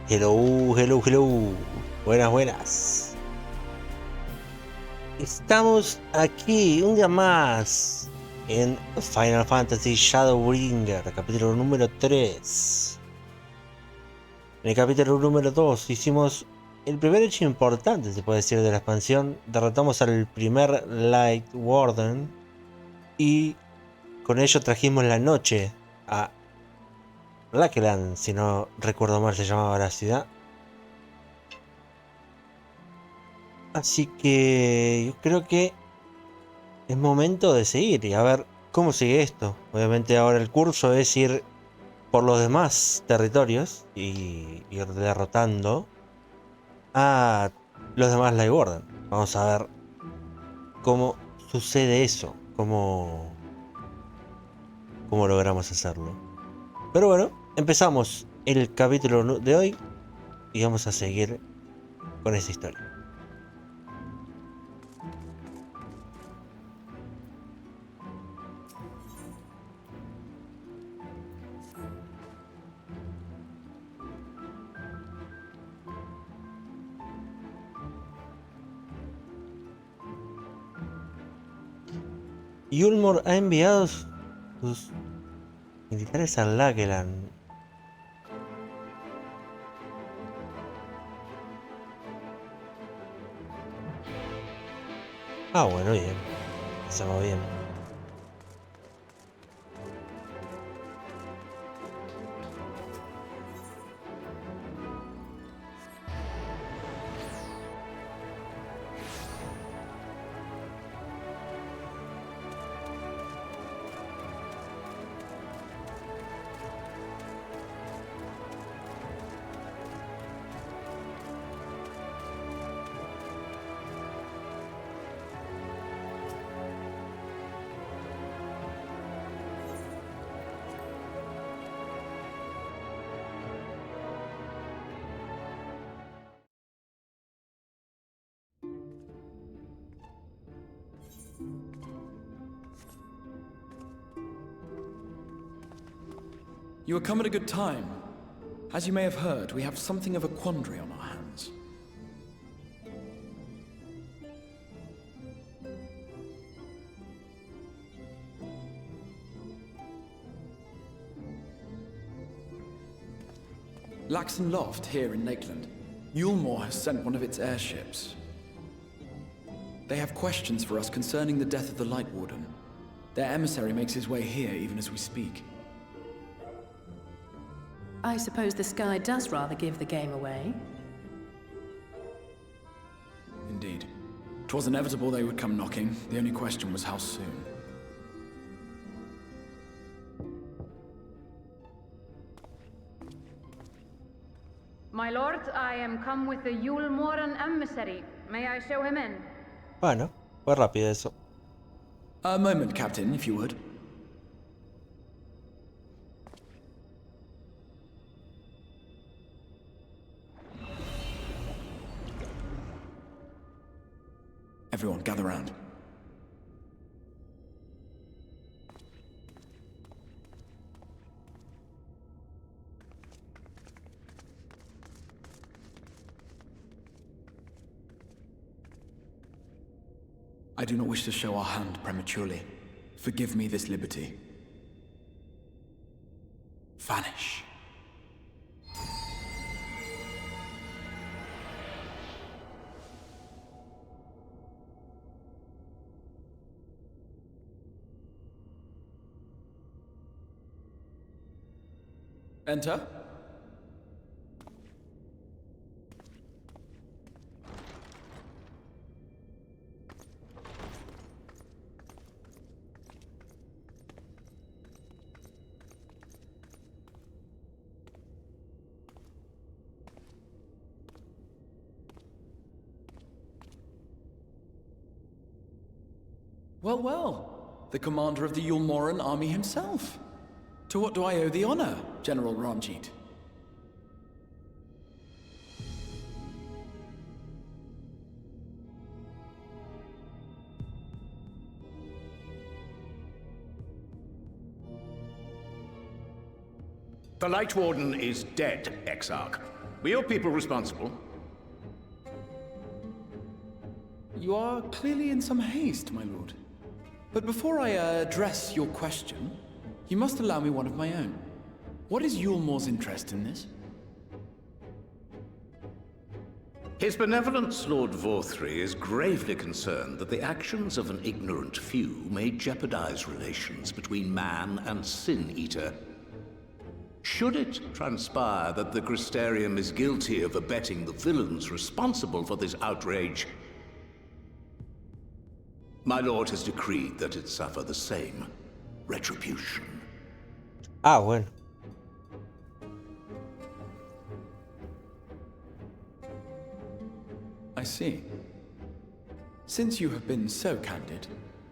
Hello, hello, hello. Buenas, buenas. Estamos aquí un día más en Final Fantasy Shadowbringers, capítulo número 3. En el capítulo número 2 hicimos el primer hecho importante, se puede decir, de la expansión. Derrotamos al primer Light Warden y con ello trajimos la noche a Lakeland, si no recuerdo mal se llamaba la ciudad. Así que yo creo que es momento de seguir y a ver cómo sigue esto. Obviamente ahora el curso es ir por los demás territorios y ir derrotando a los demás Light Warden. Vamos a ver cómo sucede eso, cómo logramos hacerlo. Pero bueno, empezamos el capítulo de hoy y vamos a seguir con esa historia. Yulmor ha enviado sus militares a Lakeland. Ah, bueno, bien. Estamos bien. You have come at a good time. As you may have heard, we have something of a quandary on our hands. Laxon Loft, here in Lakeland. Yulmor has sent one of its airships. They have questions for us concerning the death of the Light Warden. Their emissary makes his way here even as we speak. I suppose the sky does rather give the game away. Indeed. 'Twas inevitable they would come knocking. The only question was how soon. My lord, I am come with the Yulmoran emissary. May I show him in? Bueno, fue rápido eso. A moment, Captain, if you would. Everyone, gather round. I do not wish to show our hand prematurely. Forgive me this liberty. Vanish. Enter. Well, well. The commander of the Yulmoran army himself. To what do I owe the honor, General Ranjit? The Light Warden is dead, Exarch. Were your people responsible? You are clearly in some haste, my lord. But before I address your question, you must allow me one of my own. What is Yulmore's interest in this? His benevolence, Lord Vorthry, is gravely concerned that the actions of an ignorant few may jeopardize relations between man and Sin-Eater. Should it transpire that the Crystarium is guilty of abetting the villains responsible for this outrage, my lord has decreed that it suffer the same retribution. Ah, bueno. I see. Since you have been so candid,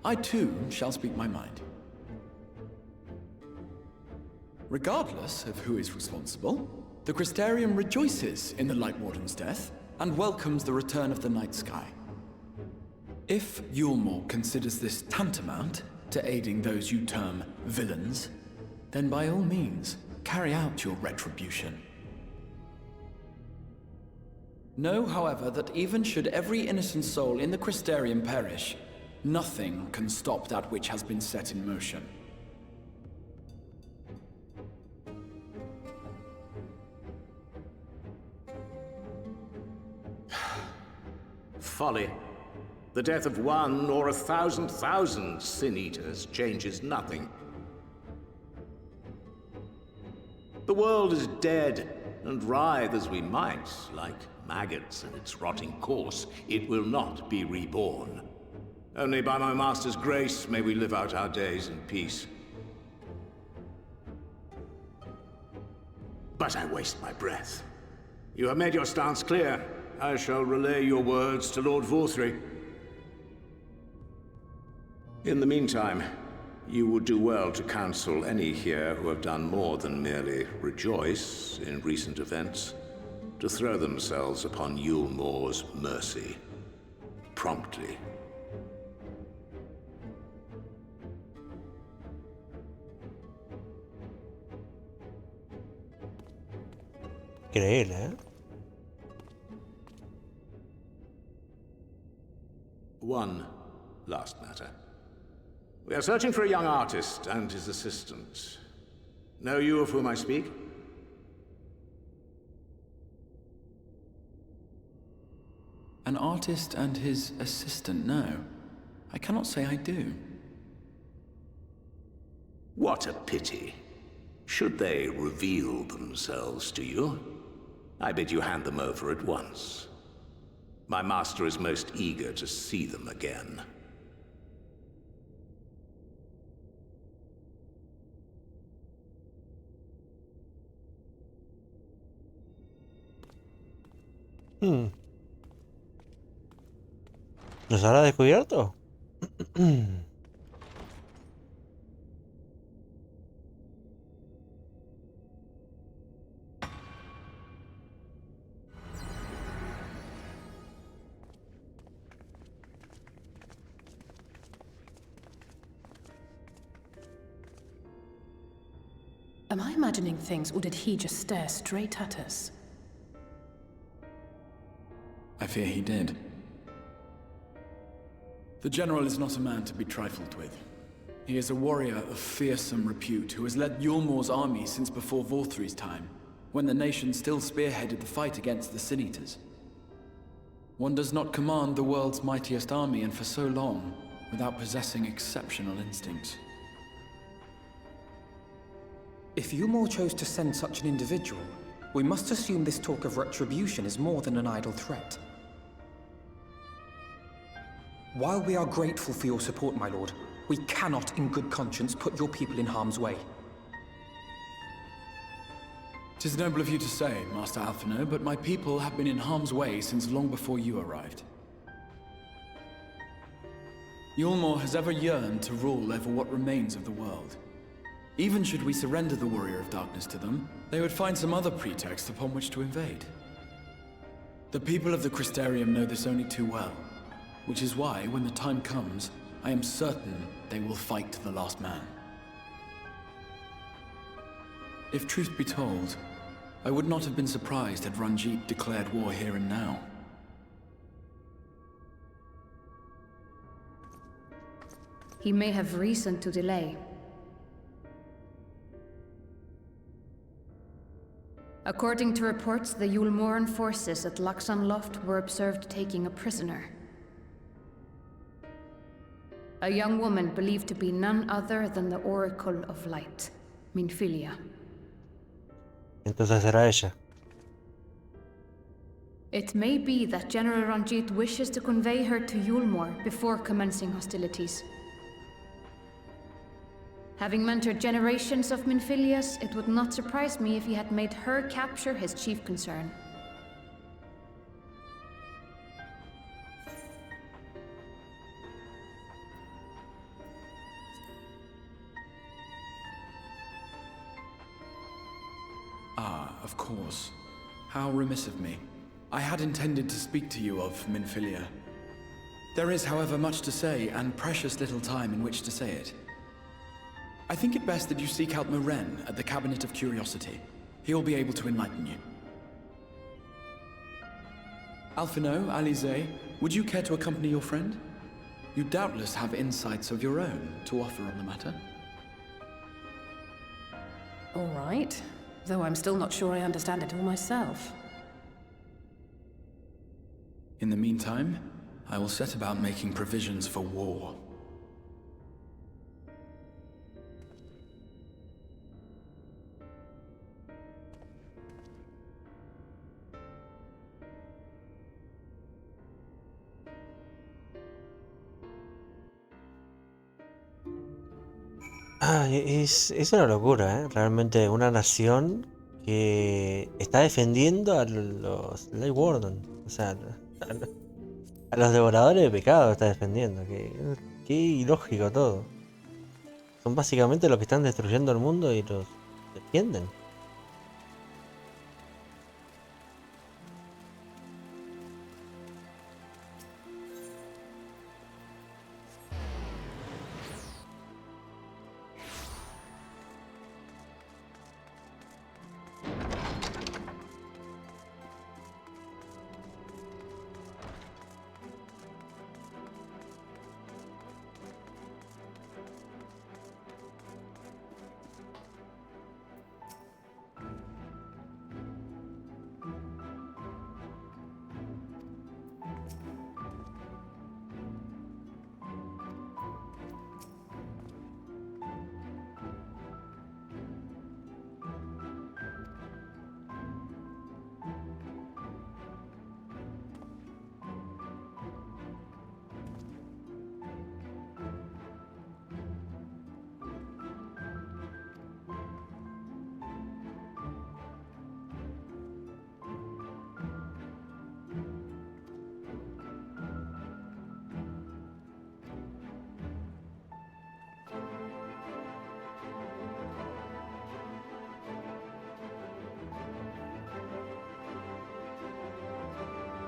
I too shall speak my mind. Regardless of who is responsible, the Crystarium rejoices in the Light Warden's death and welcomes the return of the night sky. If Yulmore considers this tantamount to aiding those you term villains, then by all means, carry out your retribution. Know, however, that even should every innocent soul in the Crystarium perish, nothing can stop that which has been set in motion. Folly. The death of one or 1,000,000 Sin-Eaters changes nothing. The world is dead, and writhe as we might, like maggots in its rotting course, it will not be reborn. Only by my master's grace may we live out our days in peace. But I waste my breath. You have made your stance clear. I shall relay your words to Lord Vorthry. In the meantime, you would do well to counsel any here who have done more than merely rejoice in recent events, to throw themselves upon Yulmore's mercy, promptly. Increíble, ¿eh? One last matter. We are searching for a young artist and his assistant. Know you of whom I speak? An artist and his assistant, no. I cannot say I do. What a pity. Should they reveal themselves to you, I bid you hand them over at once. My master is most eager to see them again. ¿Nos habrá descubierto? Am I imagining things, or did he just stare straight at us? I fear he did. The General is not a man to be trifled with. He is a warrior of fearsome repute who has led Yulmore's army since before Vorthry's time, when the nation still spearheaded the fight against the Sin-Eaters. One does not command the world's mightiest army, and for so long, without possessing exceptional instincts. If Yulmore chose to send such an individual, we must assume this talk of retribution is more than an idle threat. While we are grateful for your support, my lord, we cannot in good conscience put your people in harm's way. 'Tis noble of you to say, Master Alphino, but my people have been in harm's way since long before you arrived. Yulmore has ever yearned to rule over what remains of the world. Even should we surrender the Warrior of Darkness to them, they would find some other pretext upon which to invade. The people of the Crystarium know this only too well, which is why, when the time comes, I am certain they will fight to the last man. If truth be told, I would not have been surprised had Ranjit declared war here and now. He may have reason to delay. According to reports, the Yulmoran forces at Laxan Loft were observed taking a prisoner. A young woman believed to be none other than the Oracle of Light, Minfilia. Entonces era ella. It may be that General Ranjit wishes to convey her to Yulmor before commencing hostilities. Having mentored generations of Minfilias, it would not surprise me if he had made her capture his chief concern. Ah, of course. How remiss of me. I had intended to speak to you of Minfilia. There is, however, much to say, and precious little time in which to say it. I think it best that you seek out Moren at the Cabinet of Curiosity. He'll be able to enlighten you. Alphino, Alize, would you care to accompany your friend? You doubtless have insights of your own to offer on the matter. All right. Though I'm still not sure I understand it all myself. In the meantime, I will set about making provisions for war. Es una locura, ¿eh? Realmente una nación que está defendiendo a los Light Warden. O sea, a los devoradores de pecado está defendiendo. Qué ilógico todo. Son básicamente los que están destruyendo el mundo y los defienden.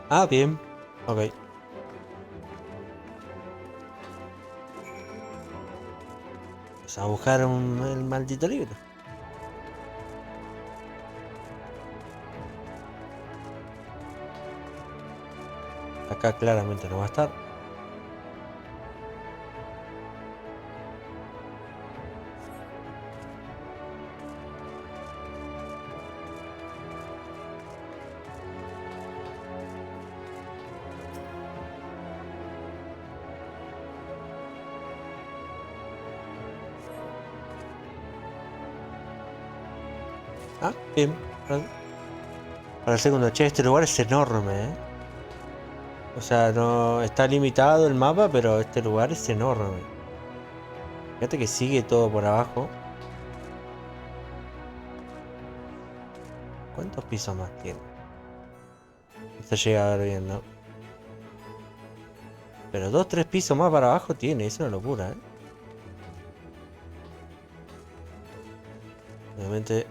Ah, bien. Ok. Vamos a buscar el maldito libro. Acá claramente no va a estar. Ah, bien. Para el segundo. Che, este lugar es enorme, ¿eh? O sea, no está limitado el mapa, pero este lugar es enorme. Fíjate que sigue todo por abajo. ¿Cuántos pisos más tiene? No se llega a ver bien, ¿no? Pero 2-3 pisos más para abajo tiene. Es una locura, ¿eh? Obviamente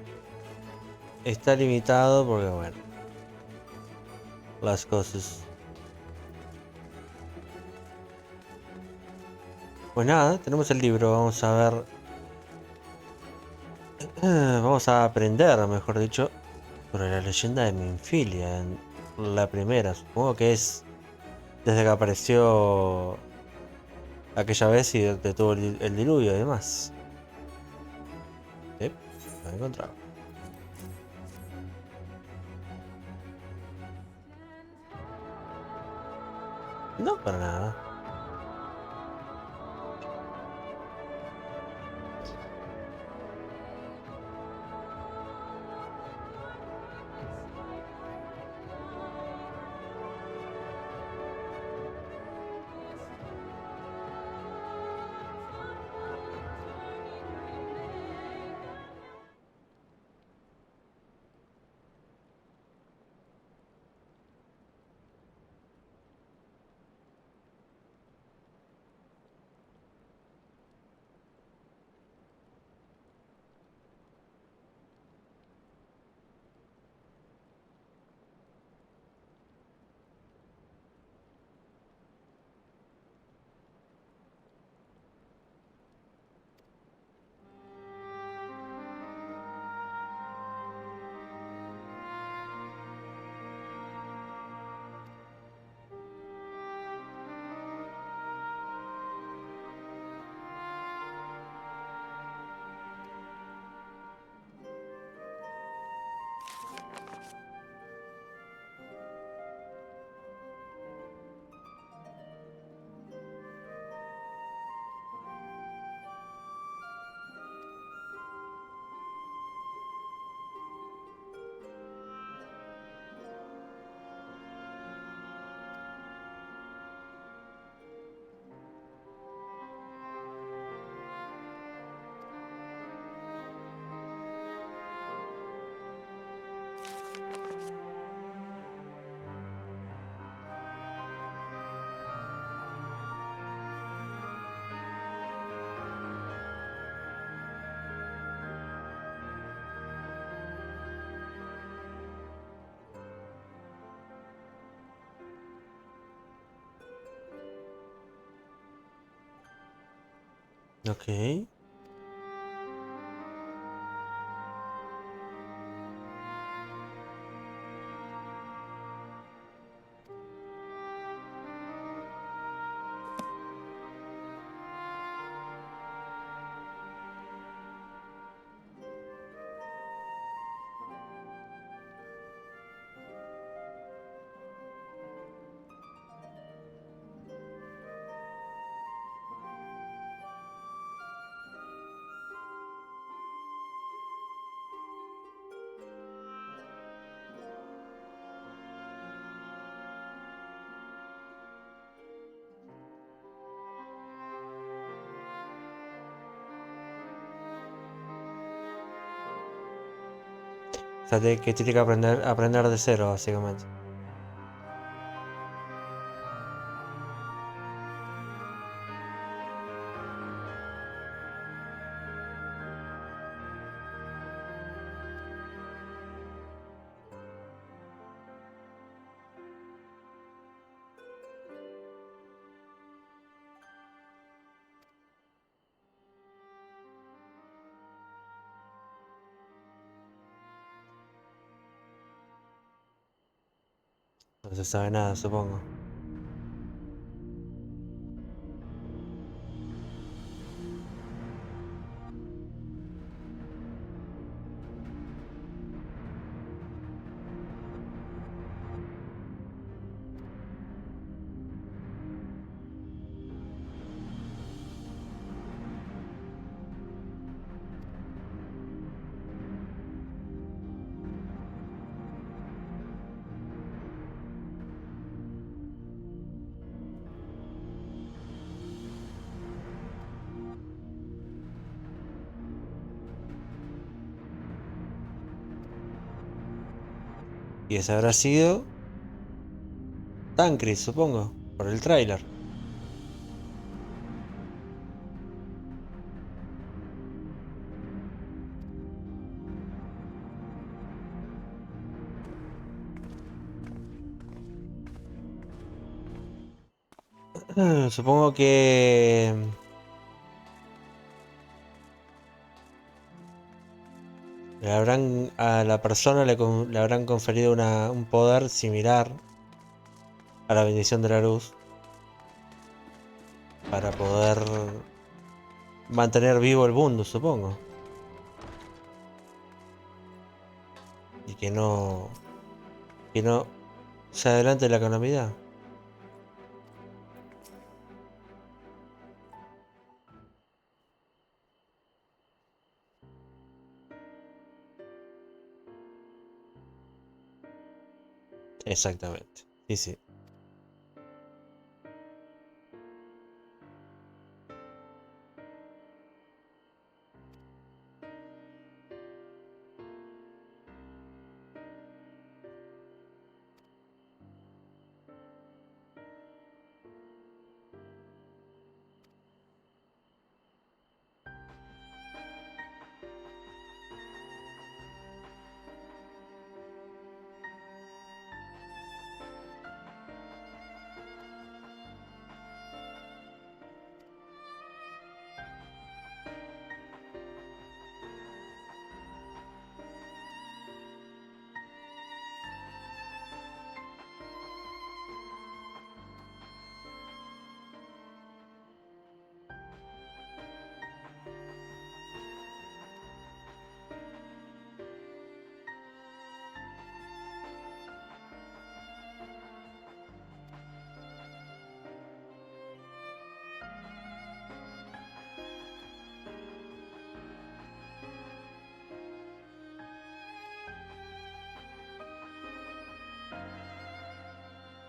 está limitado porque, bueno, las cosas. Pues nada, tenemos el libro, vamos a ver. Vamos a aprender, mejor dicho, Sobre la leyenda de Minfilia, en la primera, supongo que es desde que apareció aquella vez y detuvo el diluvio y demás. Lo he encontrado. No, para nada. Ok. O sea, que tiene que aprender de cero, básicamente. No se sabe nada, supongo. Y ese habrá sido Tancred, supongo, por el tráiler. Supongo que A la persona le habrán conferido un poder similar a la bendición de la luz para poder mantener vivo el mundo, supongo. Y que no se adelante la calamidad. Exactamente. Sí, sí.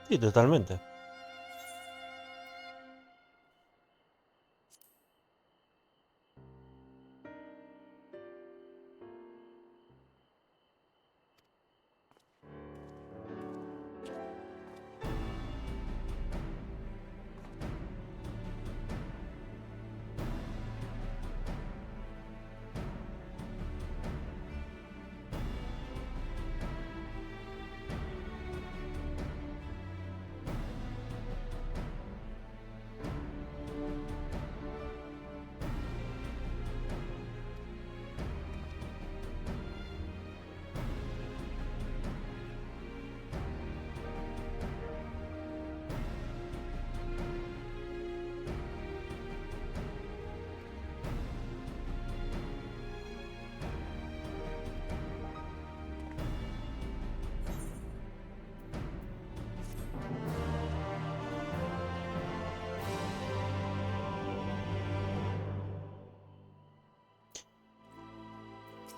Sí, totalmente.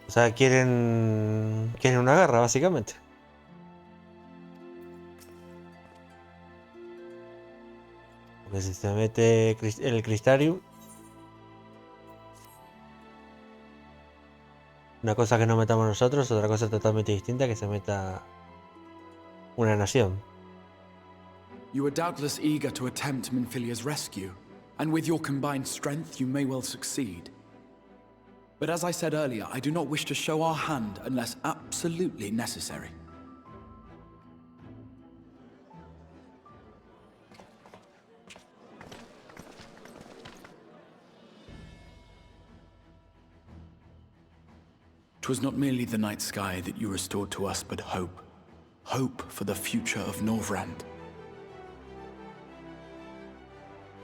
O sea, quieren una guerra, básicamente. Porque si se mete el Crystarium, una cosa que no metamos nosotros, otra cosa totalmente distinta que se meta una nación. You are doubtless eager to attempt Minfilia's rescue, and with your combined strength you may well succeed. But as I said earlier, I do not wish to show our hand unless absolutely necessary. Twas not merely the night sky that you restored to us, but hope. Hope for the future of Norvrand.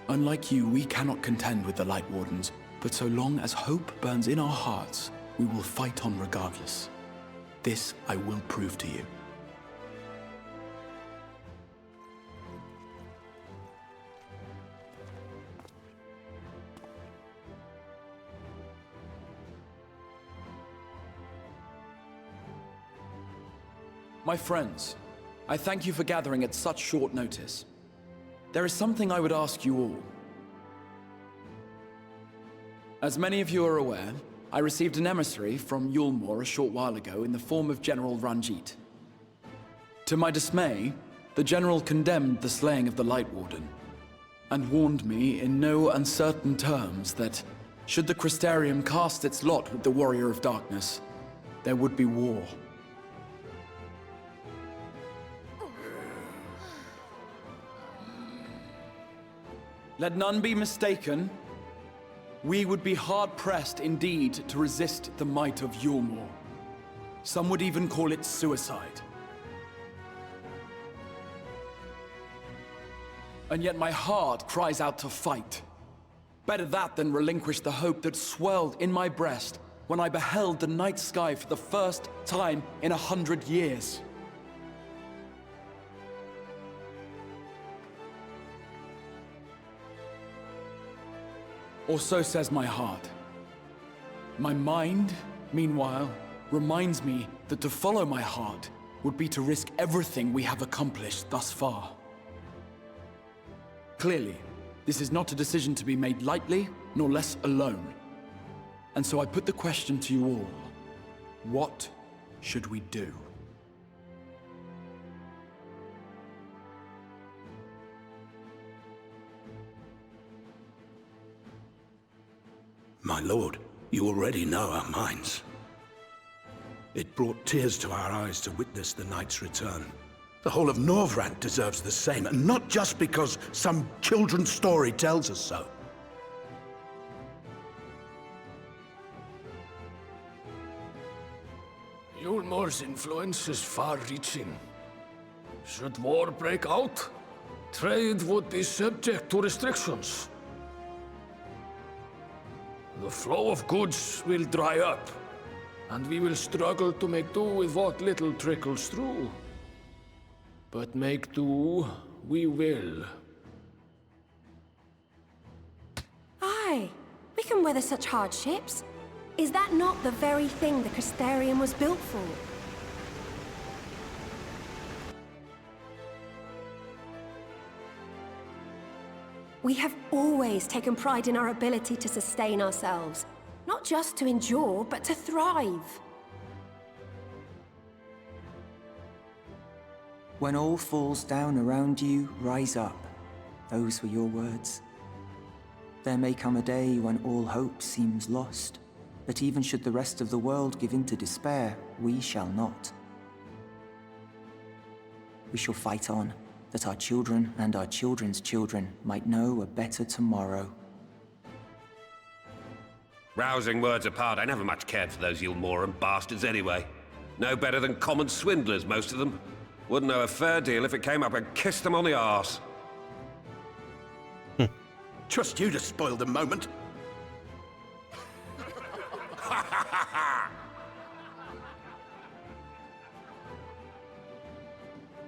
Unlike you, we cannot contend with the Light Wardens, but so long as hope burns in our hearts, we will fight on regardless. This I will prove to you. My friends, I thank you for gathering at such short notice. There is something I would ask you all. As many of you are aware, I received an emissary from Yulmore a short while ago in the form of General Ranjit. To my dismay, the General condemned the slaying of the Light Warden, and warned me in no uncertain terms that, should the Crystarium cast its lot with the Warrior of Darkness, there would be war. Let none be mistaken. We would be hard-pressed indeed to resist the might of Yulmore. Some would even call it suicide. And yet my heart cries out to fight. Better that than relinquish the hope that swelled in my breast when I beheld the night sky for the first time in 100 years. Or so says my heart. My mind, meanwhile, reminds me that to follow my heart would be to risk everything we have accomplished thus far. Clearly, this is not a decision to be made lightly, nor less alone. And so I put the question to you all. What should we do? My lord, you already know our minds. It brought tears to our eyes to witness the knight's return. The whole of Norvrand deserves the same, and not just because some children's story tells us so. Yulmor's influence is far-reaching. Should war break out, trade would be subject to restrictions. The flow of goods will dry up, and we will struggle to make do with what little trickles through. But make do we will. Aye, we can weather such hardships. Is that not the very thing the Crystarium was built for? We have always taken pride in our ability to sustain ourselves. Not just to endure, but to thrive. When all falls down around you, rise up. Those were your words. There may come a day when all hope seems lost, but even should the rest of the world give in to despair, we shall not. We shall fight on, that our children and our children's children might know a better tomorrow. Rousing words apart, I never much cared for those Yulmoran bastards anyway. No better than common swindlers, most of them. Wouldn't know a fair deal if it came up and kissed them on the arse. Trust you to spoil the moment.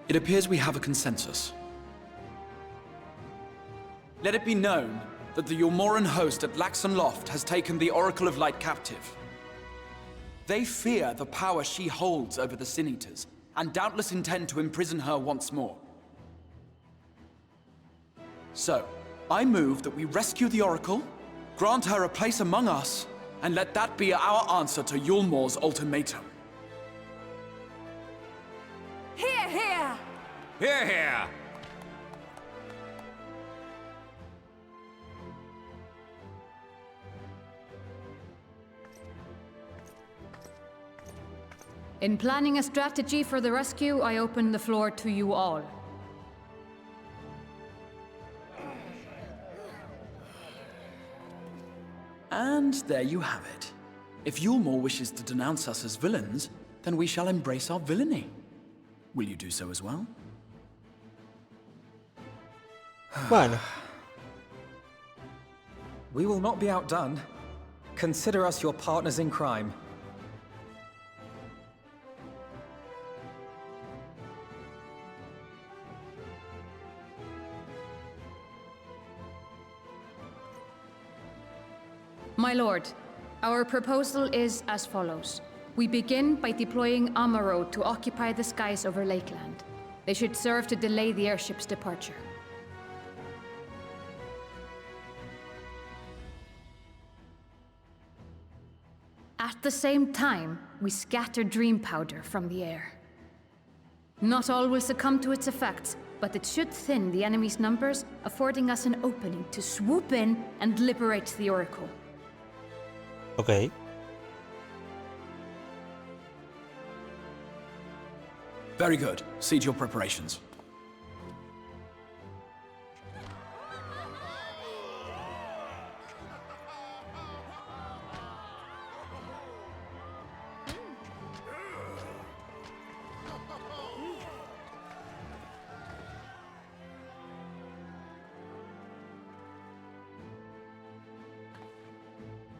It appears we have a consensus. Let it be known that the Yulmoran host at Laxon Loft has taken the Oracle of Light captive. They fear the power she holds over the Sin Eaters, and doubtless intend to imprison her once more. So, I move that we rescue the Oracle, grant her a place among us, and let that be our answer to Yulmor's ultimatum. Hear, hear! Hear, hear! In planning a strategy for the rescue, I open the floor to you all. And there you have it. If Yulmor wishes to denounce us as villains, then we shall embrace our villainy. Will you do so as well? Bueno, We will not be outdone. Consider us your partners in crime. My lord, our proposal is as follows. We begin by deploying Amaro to occupy the skies over Lakeland. They should serve to delay the airship's departure. At the same time, we scatter dream powder from the air. Not all will succumb to its effects, but it should thin the enemy's numbers, affording us an opening to swoop in and liberate the Oracle. ok. Very good. See to your preparations.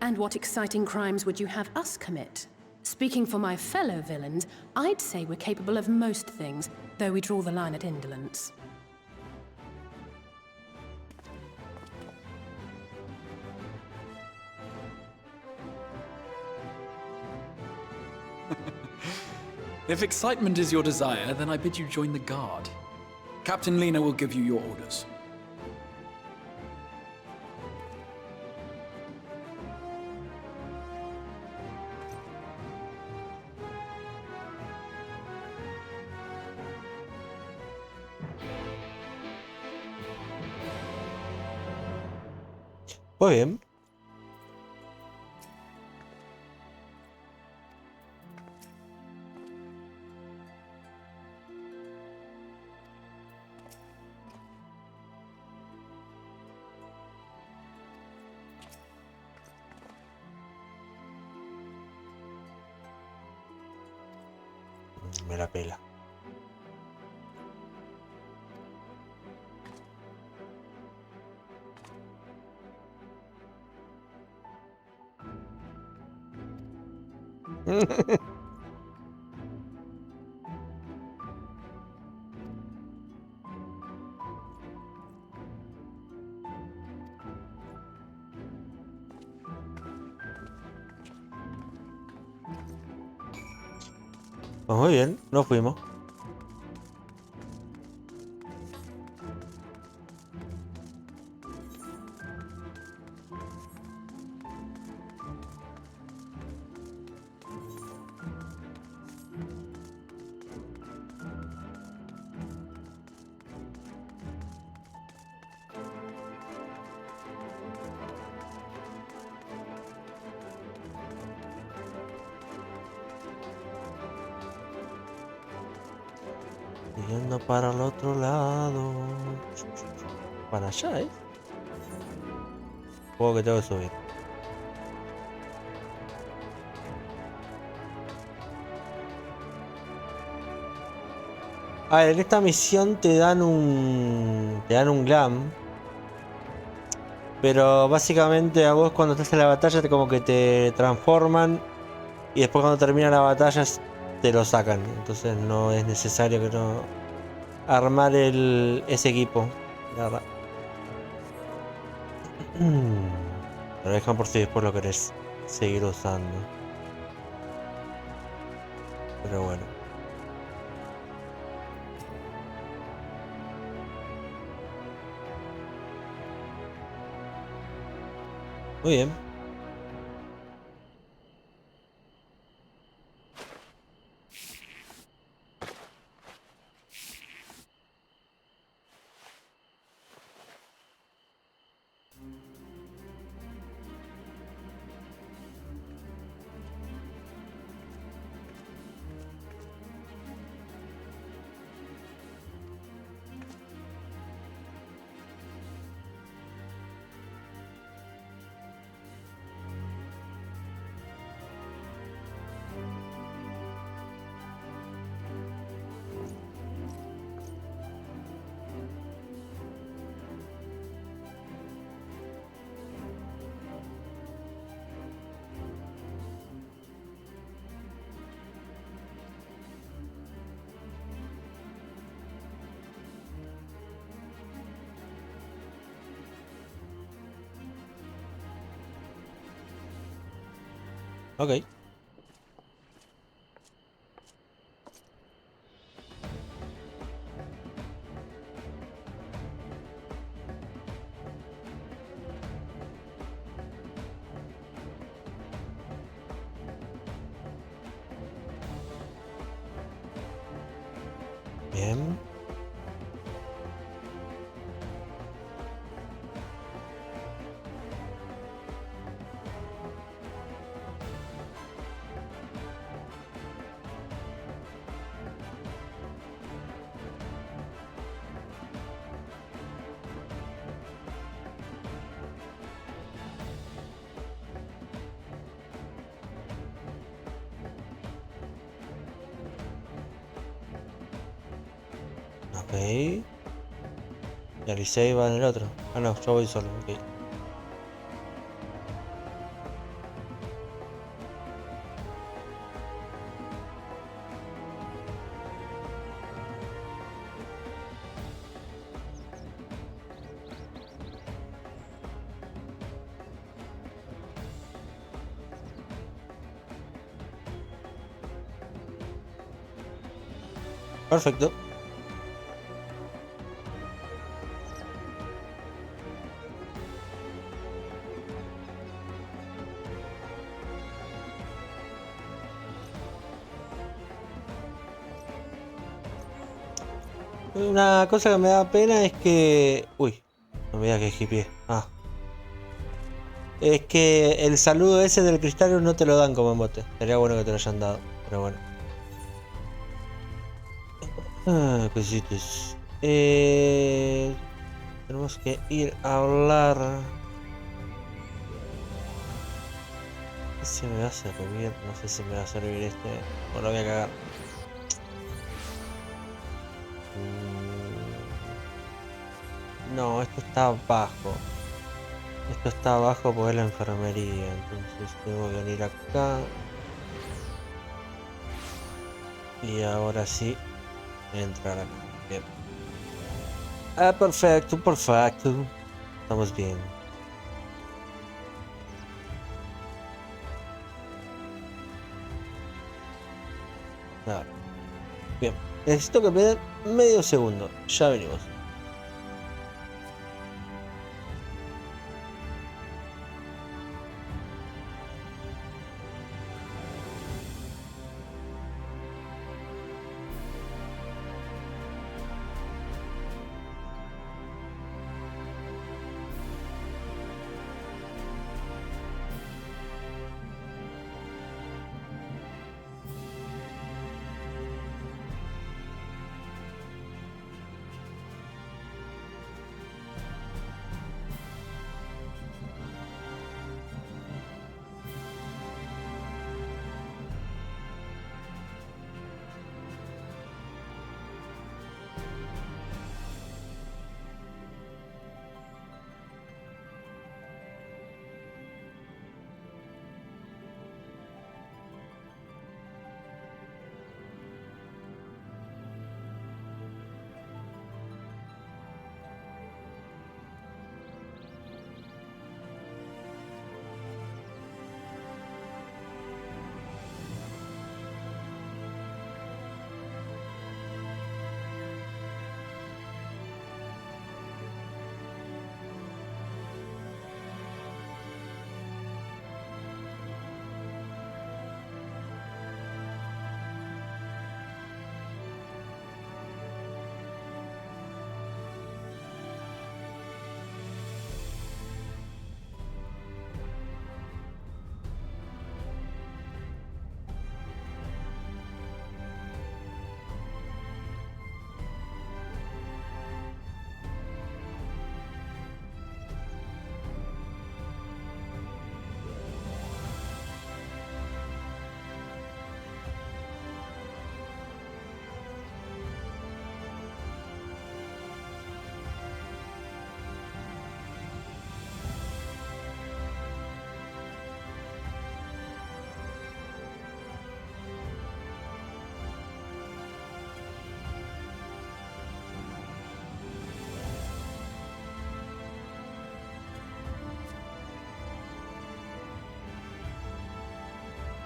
And what exciting crimes would you have us commit? Speaking for my fellow villains, I'd say we're capable of most things, though we draw the line at indolence. If excitement is your desire, then I bid you join the guard. Captain Lena will give you your orders. Muy bien. Me la pela. Pues muy bien, nos fuimos. Yendo para el otro lado. Para allá, ¿eh? Juego que tengo que subir. A ver, en esta misión te dan un glam. Pero básicamente a vos cuando estás en la batalla como que te transforman. Y después cuando termina la batalla te lo sacan. Entonces no es necesario que no armar ese equipo. La verdad. Lo dejan por si después lo querés seguir usando. Pero bueno. Muy bien. Ok. Bien. Ok. Y Alice va en el otro. Ah, no, yo voy solo. Ok. Perfecto. Una cosa que me da pena es que... Uy, no me digas que hippie. Ah. Es que el saludo ese del cristal no te lo dan como emote. Sería bueno que te lo hayan dado, pero bueno. Ah, cositas. Tenemos que ir a hablar. ¿Qué se me va a servir? No sé si me va a servir este. O lo voy a cagar. No, esto está abajo. Esto está abajo porque es la enfermería. Entonces tengo que venir acá. Y ahora sí, entrar acá. Bien. Ah, perfecto, perfecto. Estamos bien. A ver. Bien. Necesito que me den medio segundo. Ya venimos.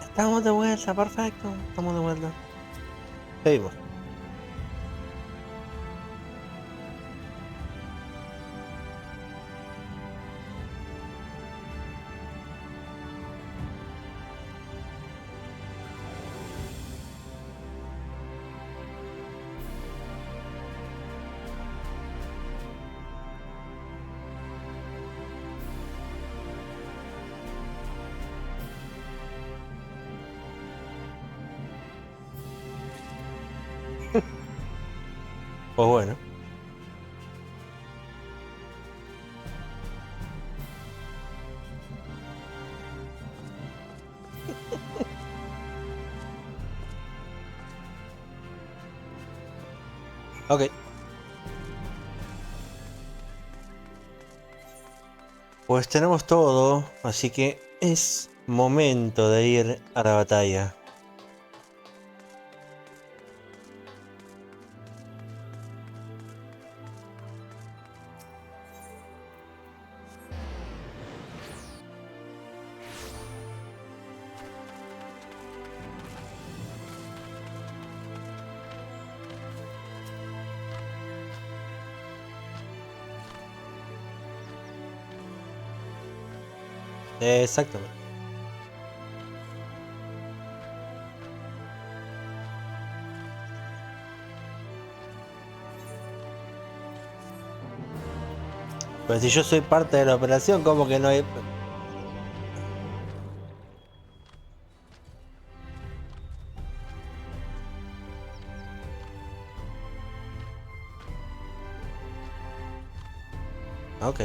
Estamos de vuelta, perfecto. Estamos de vuelta. Seguimos. Pues bueno. Ok. Pues tenemos todo, así que es momento de ir a la batalla. Exactamente. Pero si yo soy parte de la operación, ¿cómo que no hay...? Ok.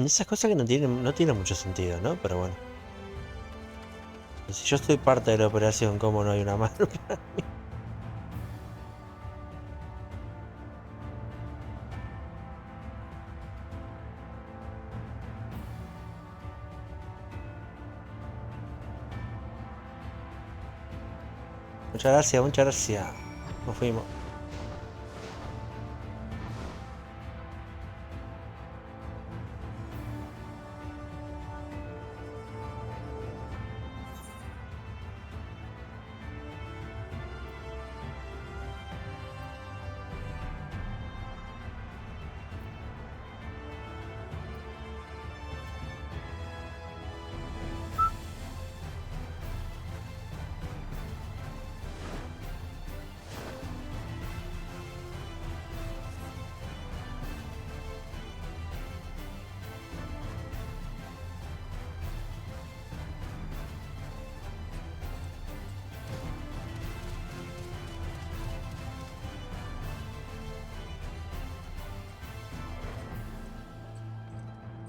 Esas cosas que no tienen mucho sentido, ¿no? Pero bueno. Si yo soy parte de la operación, ¿cómo no hay una mano para mí? Muchas gracias, muchas gracias. Nos fuimos.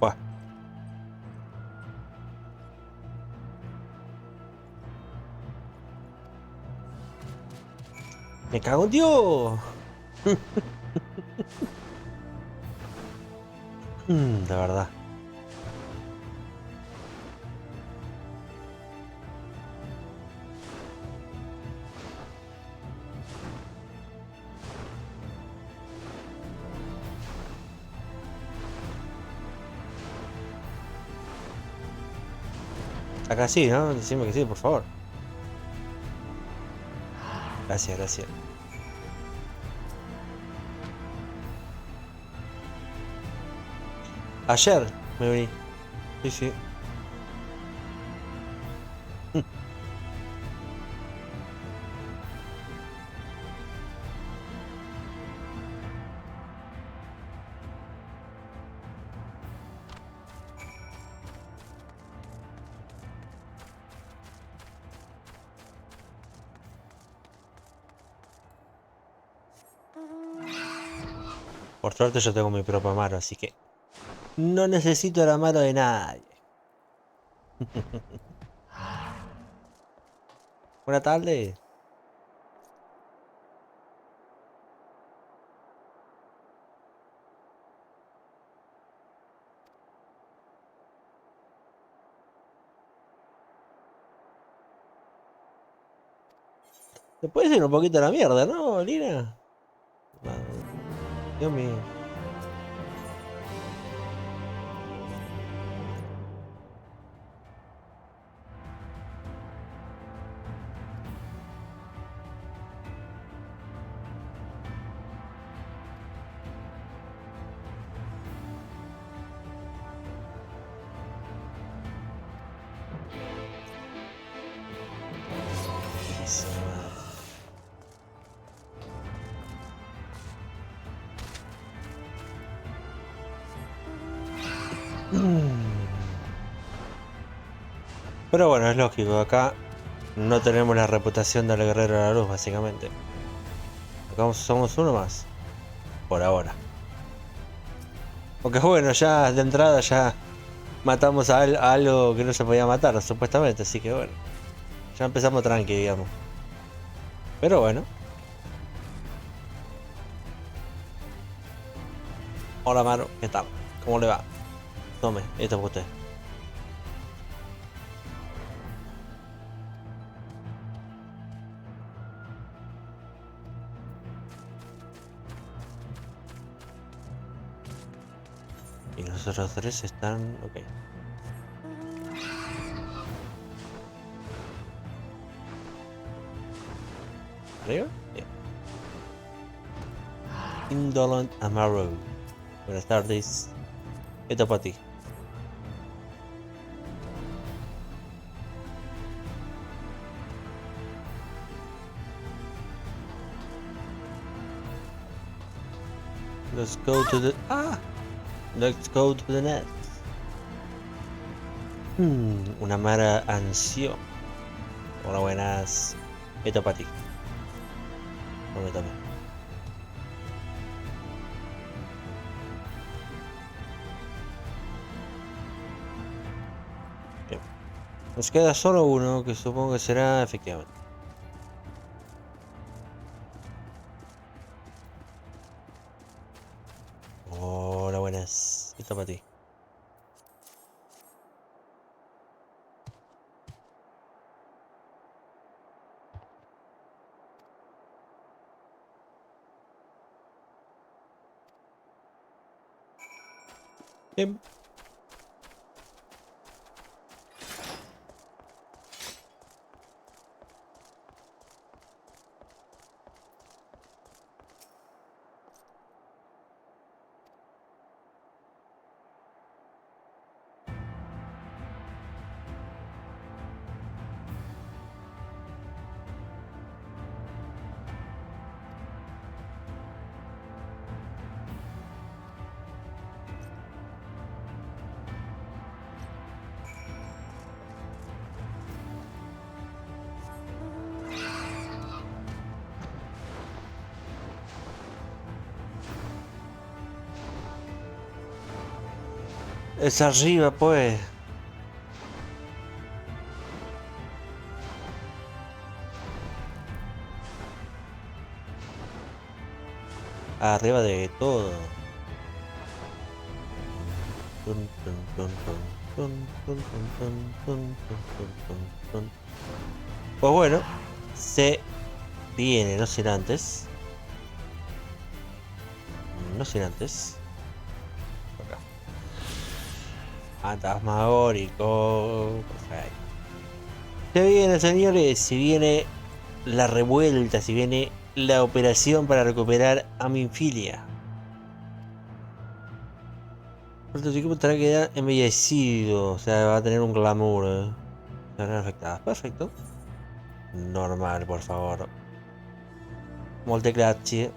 Buah. ¡Me cago en Dios! De verdad. Acá sí, ¿no? Decime que sí, por favor. Gracias, gracias. Ayer me vení. Sí, sí. Por suerte yo tengo mi propio amaro, así que no necesito el amaro de nadie. Buenas tardes. ¿Te puedes ir un poquito a la mierda, no, Lina? No, Dios mío. Pero bueno, es lógico, acá no tenemos la reputación del guerrero de la luz, básicamente. Acá somos uno más. Por ahora. Aunque bueno, ya de entrada ya matamos a algo que no se podía matar, supuestamente, así que bueno. Ya empezamos tranqui, digamos. Pero bueno. Hola Maro, ¿qué tal? ¿Cómo le va? Tome, esto es para usted. Y los otros tres están... ok. ¿Arriba? Bien. Indolent Amaro. Buenas tardes. Esto para ti. Let's go to the Let's go to the net. Una mara ansio. Hola, buenas. Esto para ti. No me tome. Bien. Nos queda solo uno que supongo que será efectivamente. Hola, buenas. Esto para ti. Bien. Es arriba, pues. Arriba de todo. Pues bueno, se viene, no sin antes. No sin antes. Acá. Fantasmagórico. Perfecto. Se viene, señores, si viene la revuelta, si viene la operación para recuperar a Minfilia. El prototipo tendrá que quedar embellecido, o sea, va a tener un glamour. Estarán afectadas. Perfecto. Normal, por favor. Molte grazie.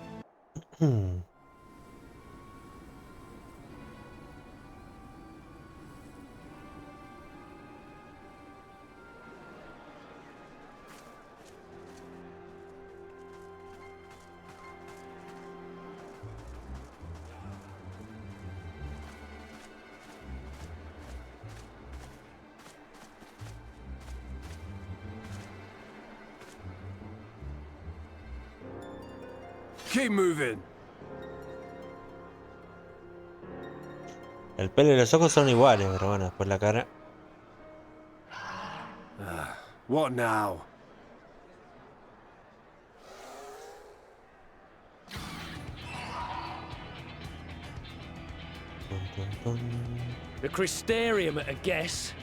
Keep moving. El pelo y los ojos son iguales, pero bueno, después la cara. What now? The Crystarium at a guess.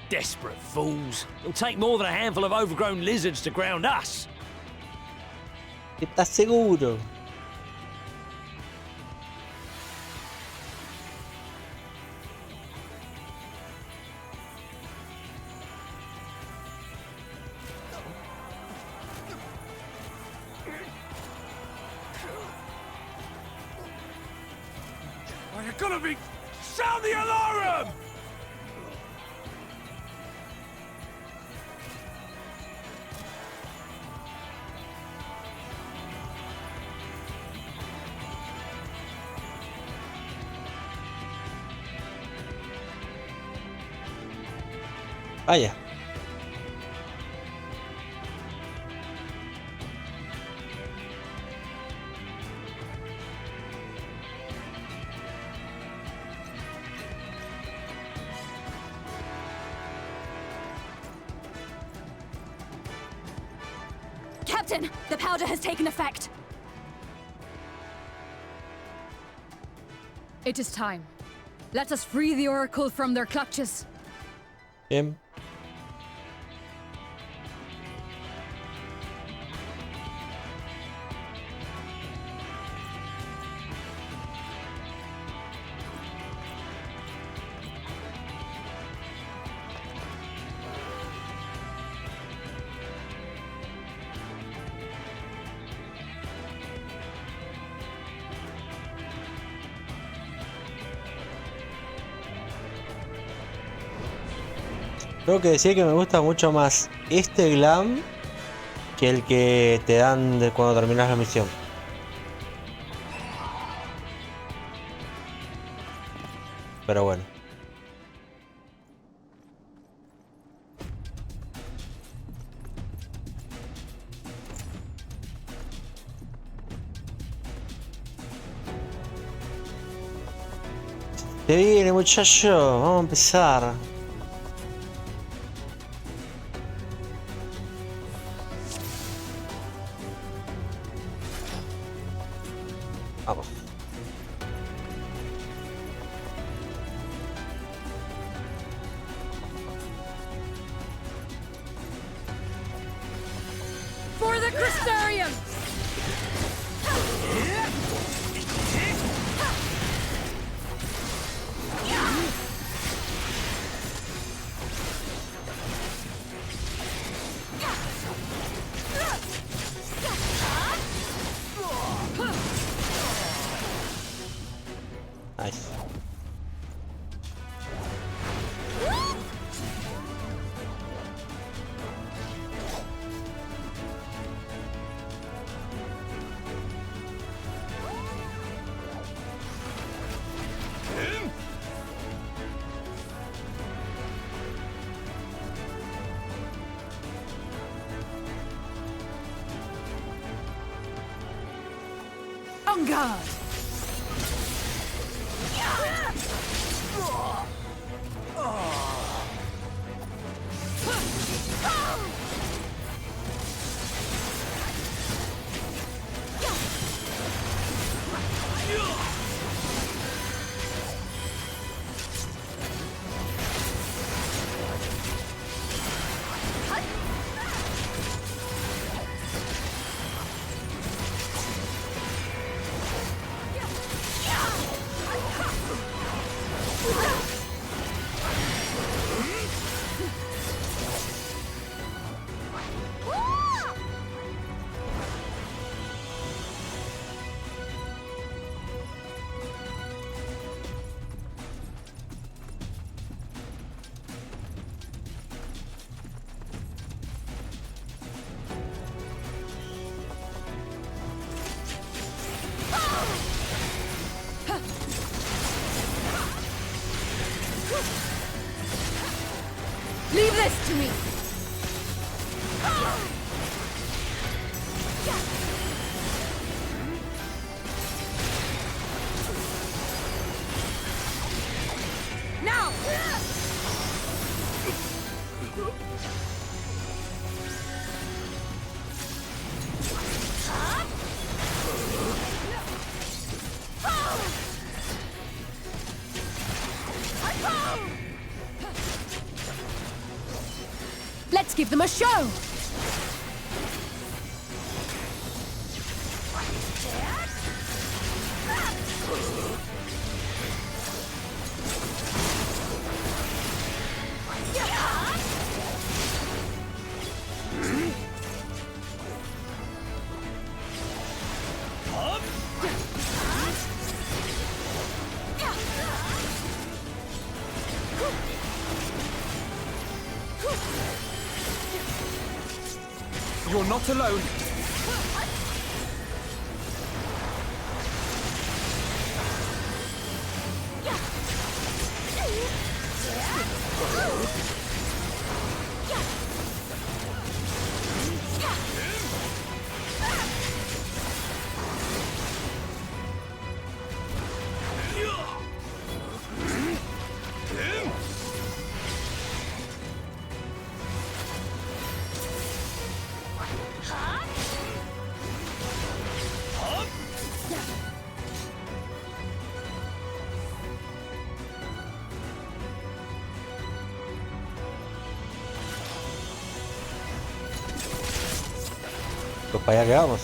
Desperate fools. It'll take more than a handful of overgrown lizards to ground us. ¿Estás seguro? You're gonna be... Sound the alarm! Vaya. Captain, the powder has taken effect. It is time. Let us free the Oracle from their clutches. Bien. Tengo que decir que me gusta mucho más este glam que el que te dan cuando terminas la misión. Pero bueno. Se viene, muchacho, vamos a empezar. Vamos. For the Crystarium! Nice. On guard! Leave this to me! Now! Let's give them a show! You're not alone. Pues para allá que vamos.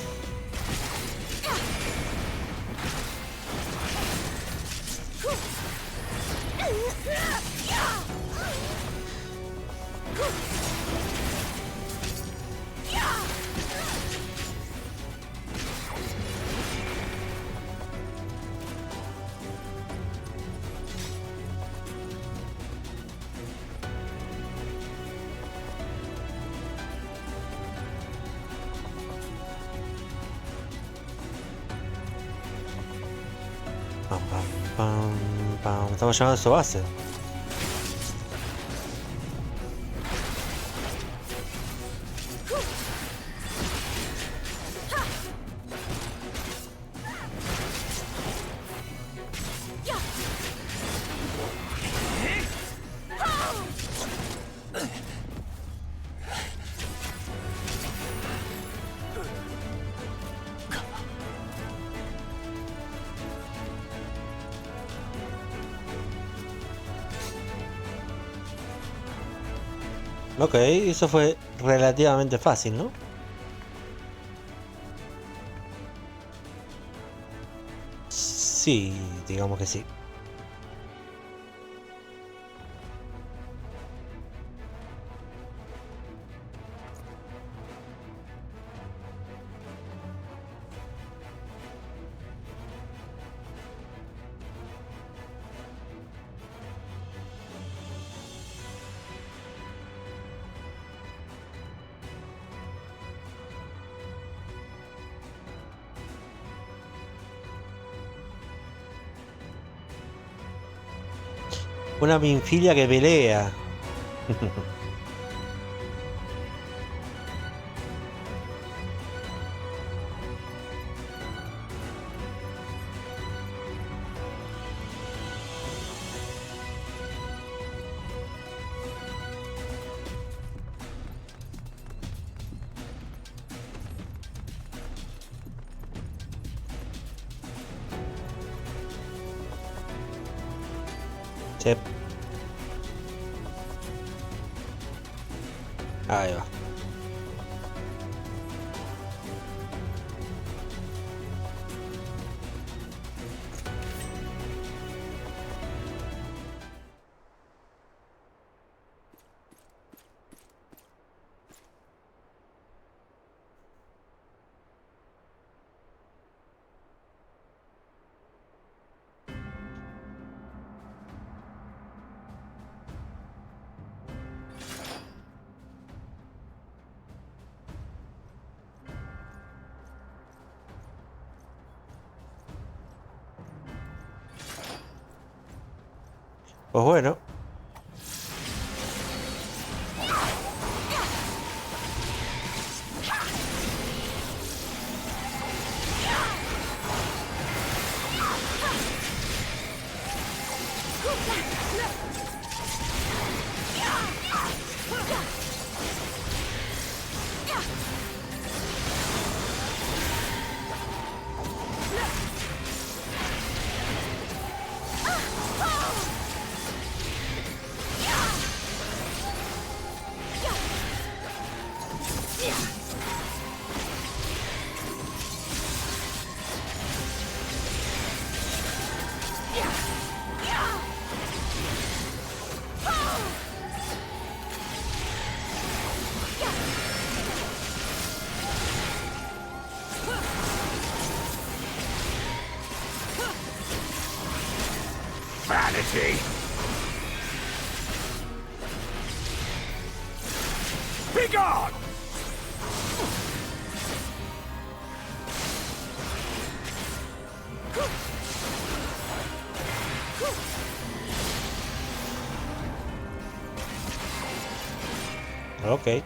Pam, pam. Estamos llamando a su base. Ok, eso fue relativamente fácil, ¿no? Sí, digamos que sí. Una minfilia que pelea. Chep. Ahí va. Pues bueno. Vanity. Be gone! Ok.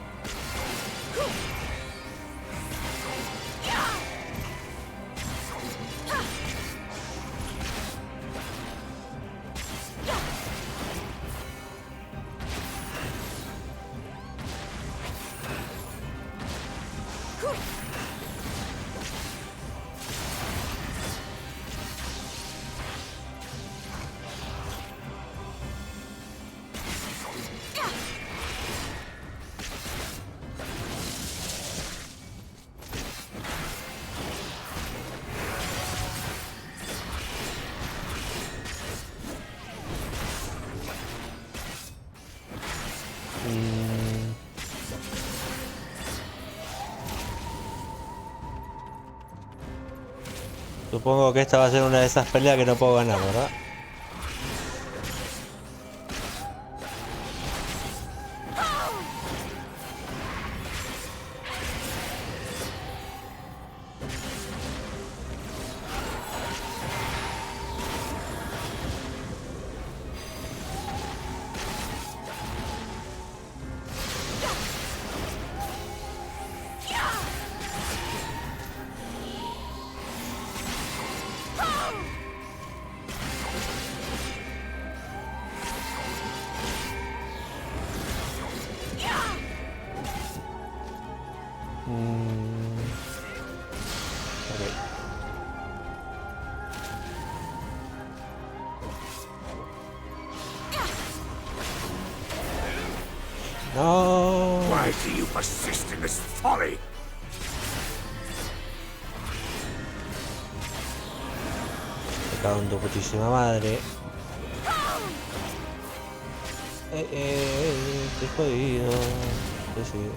Supongo que esta va a ser una de esas peleas que no puedo ganar, ¿verdad? No. Why do you persist in this folly? Me cago en tu putísima madre. Estoy jodido. Sí.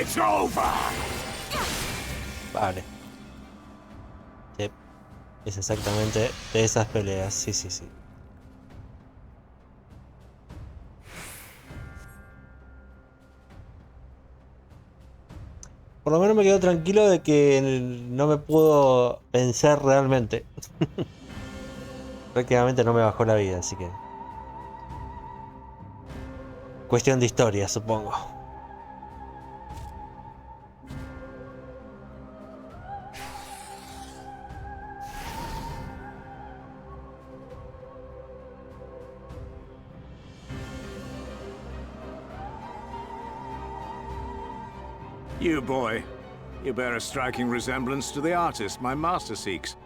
It's over. Vale. Sí. Es exactamente de esas peleas. Sí. Por lo menos me quedo tranquilo de que no me puedo vencer realmente. Prácticamente no me bajó la vida, así que... Cuestión de historia, supongo. You, boy. You bear a striking resemblance to the artist my master seeks.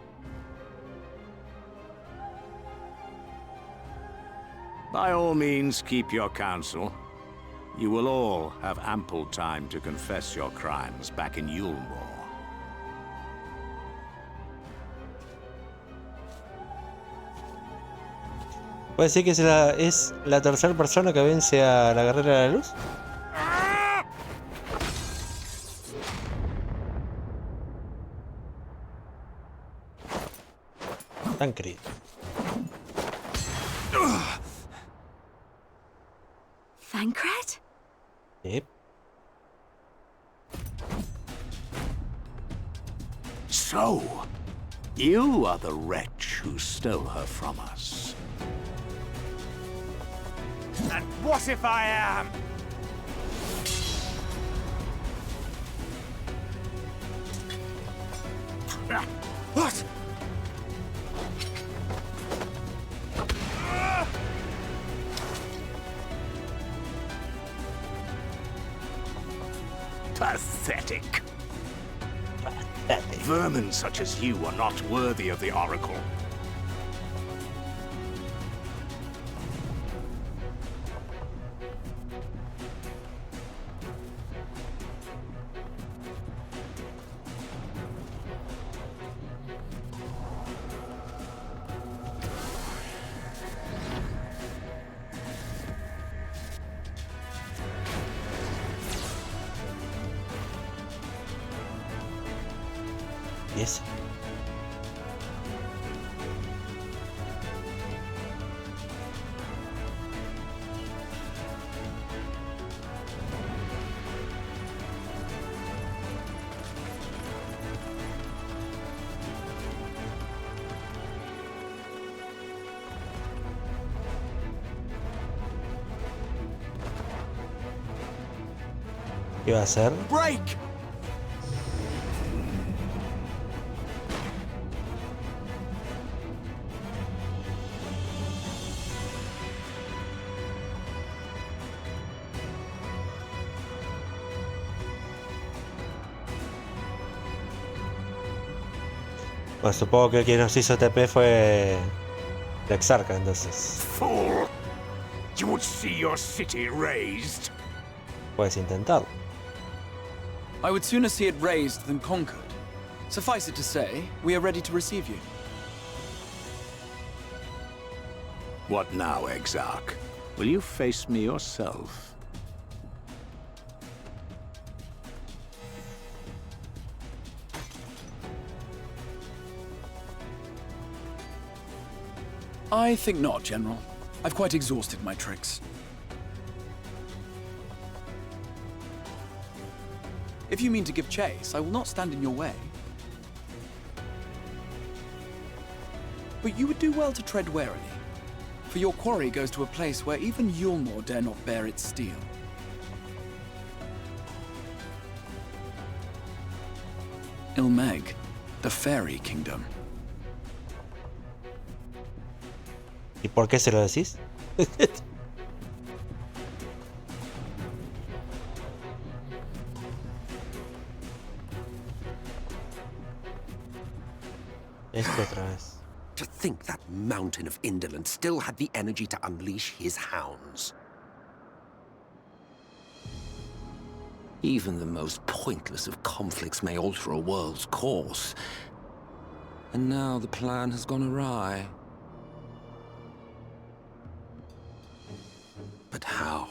By all means, keep your counsel. You will all have ample time to confess your crimes back in Yulmore. ¿Puede decir que es la tercera persona que vence a la Guerrera de la Luz? Tan querido. Thancred? Yep. So, you are the wretch who stole her from us. And what if I am? What? Pathetic. Vermin such as you are not worthy of the Oracle. Yes. ¿Qué va a hacer? Break! Bueno, supongo que el que nos hizo TP fue el Exarca, entonces. Fool! You would see your city razed. Puedes intentarlo. I would sooner see it razed than conquered. Suffice it to say, we are ready to receive you. What now, Exarch? Will you face me yourself? I think not, General. I've quite exhausted my tricks. If you mean to give chase, I will not stand in your way. But you would do well to tread warily, for your quarry goes to a place where even Yulmore dare not bear its steel. Ilmeg, the fairy kingdom. ¿Y por qué se lo decís? Esto otra vez. To think that mountain of indolence still had the energy to unleash his hounds. Even the most pointless of conflicts may alter a world's course. And now the plan has gone awry. But how?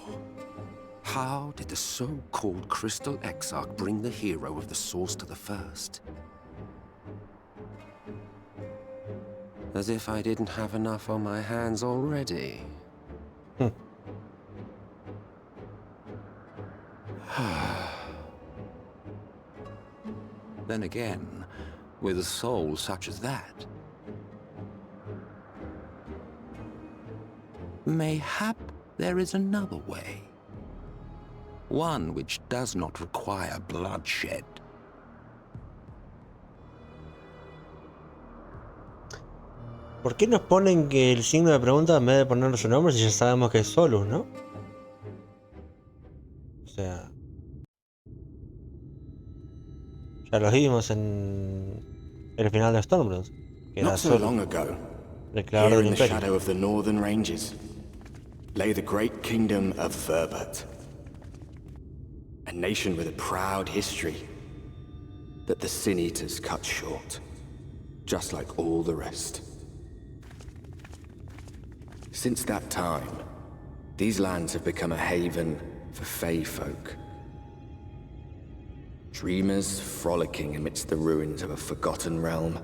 How did the so-called Crystal Exarch bring the hero of the Source to the First? As if I didn't have enough on my hands already. Then again, with a soul such as that, mayhap there is another way. One which does not require bloodshed. ¿Por qué nos ponen que el signo de pregunta en vez de ponernos su nombre si ya sabemos que es Solus, no? O sea... Ya lo vimos en el final de Stormblood. Que era Not so long ago, el creador here del in the imperio. shadow of the northern ranges, lay the great kingdom of Verbert. A nation with a proud history that the Sin Eaters cut short, just like all the rest. Since that time, these lands have become a haven for Fey folk. Dreamers frolicking amidst the ruins of a forgotten realm.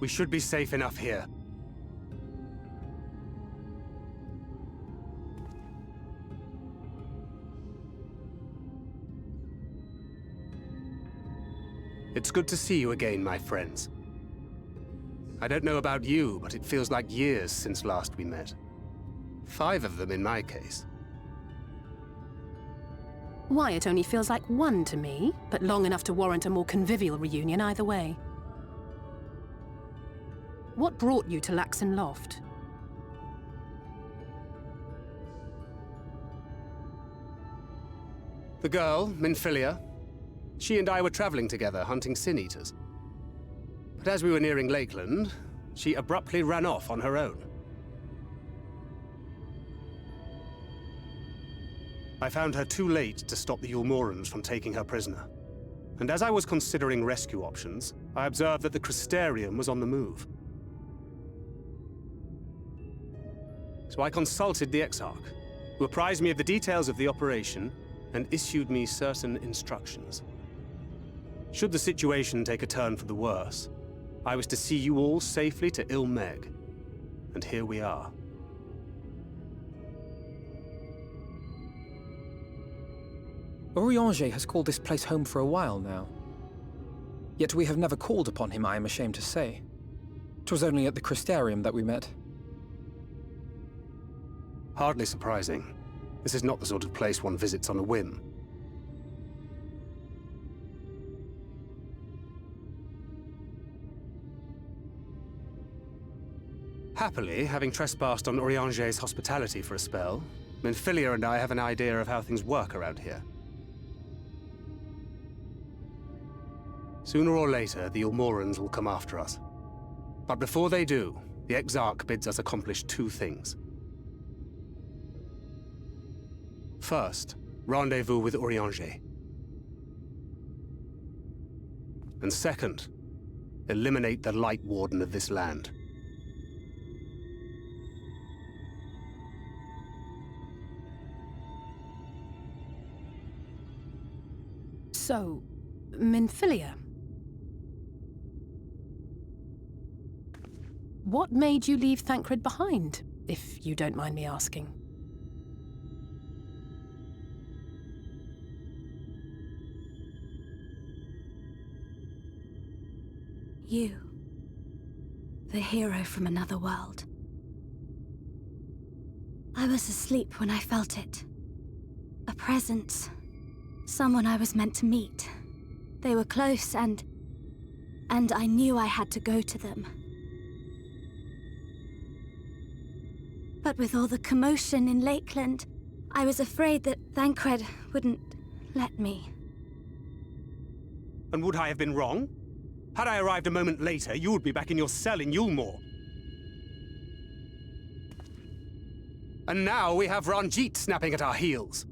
We should be safe enough here. It's good to see you again, my friends. I don't know about you, but it feels like years since last we met. 5 of them in my case. Why, it only feels like 1 to me, but long enough to warrant a more convivial reunion either way. What brought you to Laxon Loft? The girl, Minfilia, she and I were traveling together, hunting Sin Eaters. But as we were nearing Lakeland, she abruptly ran off on her own. I found her too late to stop the Ulmorans from taking her prisoner. And as I was considering rescue options, I observed that the Crystarium was on the move. So I consulted the Exarch, who apprised me of the details of the operation and issued me certain instructions. Should the situation take a turn for the worse, I was to see you all safely to Ilmeg. And here we are. Oriange has called this place home for a while now. Yet we have never called upon him, I am ashamed to say. 'Twas only at the Crystarium that we met. Hardly surprising. This is not the sort of place one visits on a whim. Happily, having trespassed on Oriange's hospitality for a spell, Minfilia and I have an idea of how things work around here. Sooner or later, the Ulmorans will come after us. But before they do, the Exarch bids us accomplish 2 things. First, rendezvous with Oriange. And second, eliminate the Light Warden of this land. So, Minfilia. What made you leave Thancred behind, if you don't mind me asking? You. The hero from another world. I was asleep when I felt it. A presence. Someone I was meant to meet. They were close and I knew I had to go to them. But with all the commotion in Lakeland, I was afraid that Thancred wouldn't let me. And would I have been wrong? Had I arrived a moment later, you would be back in your cell in Yulmore. And now we have Ranjit snapping at our heels.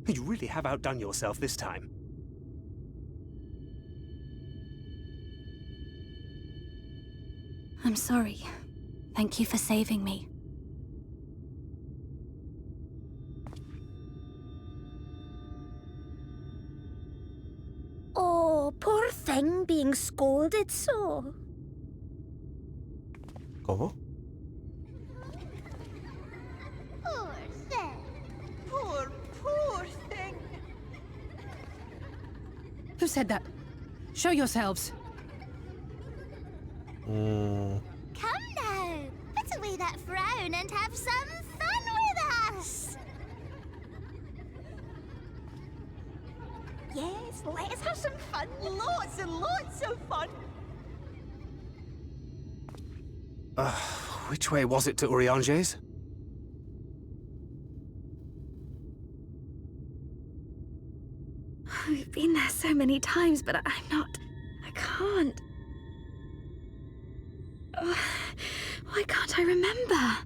You really have outdone yourself this time. I'm sorry. Thank you for saving me. Oh, poor thing being scolded so. ¿Cómo? Poor thing. Poor thing. Who said that? Show yourselves. Come now, put away that frown and have some fun with us. Yes, let's have some fun. Lots and lots of fun. Which way was it to Urianger's? We've been there so many times, but I can't. Why can't I remember?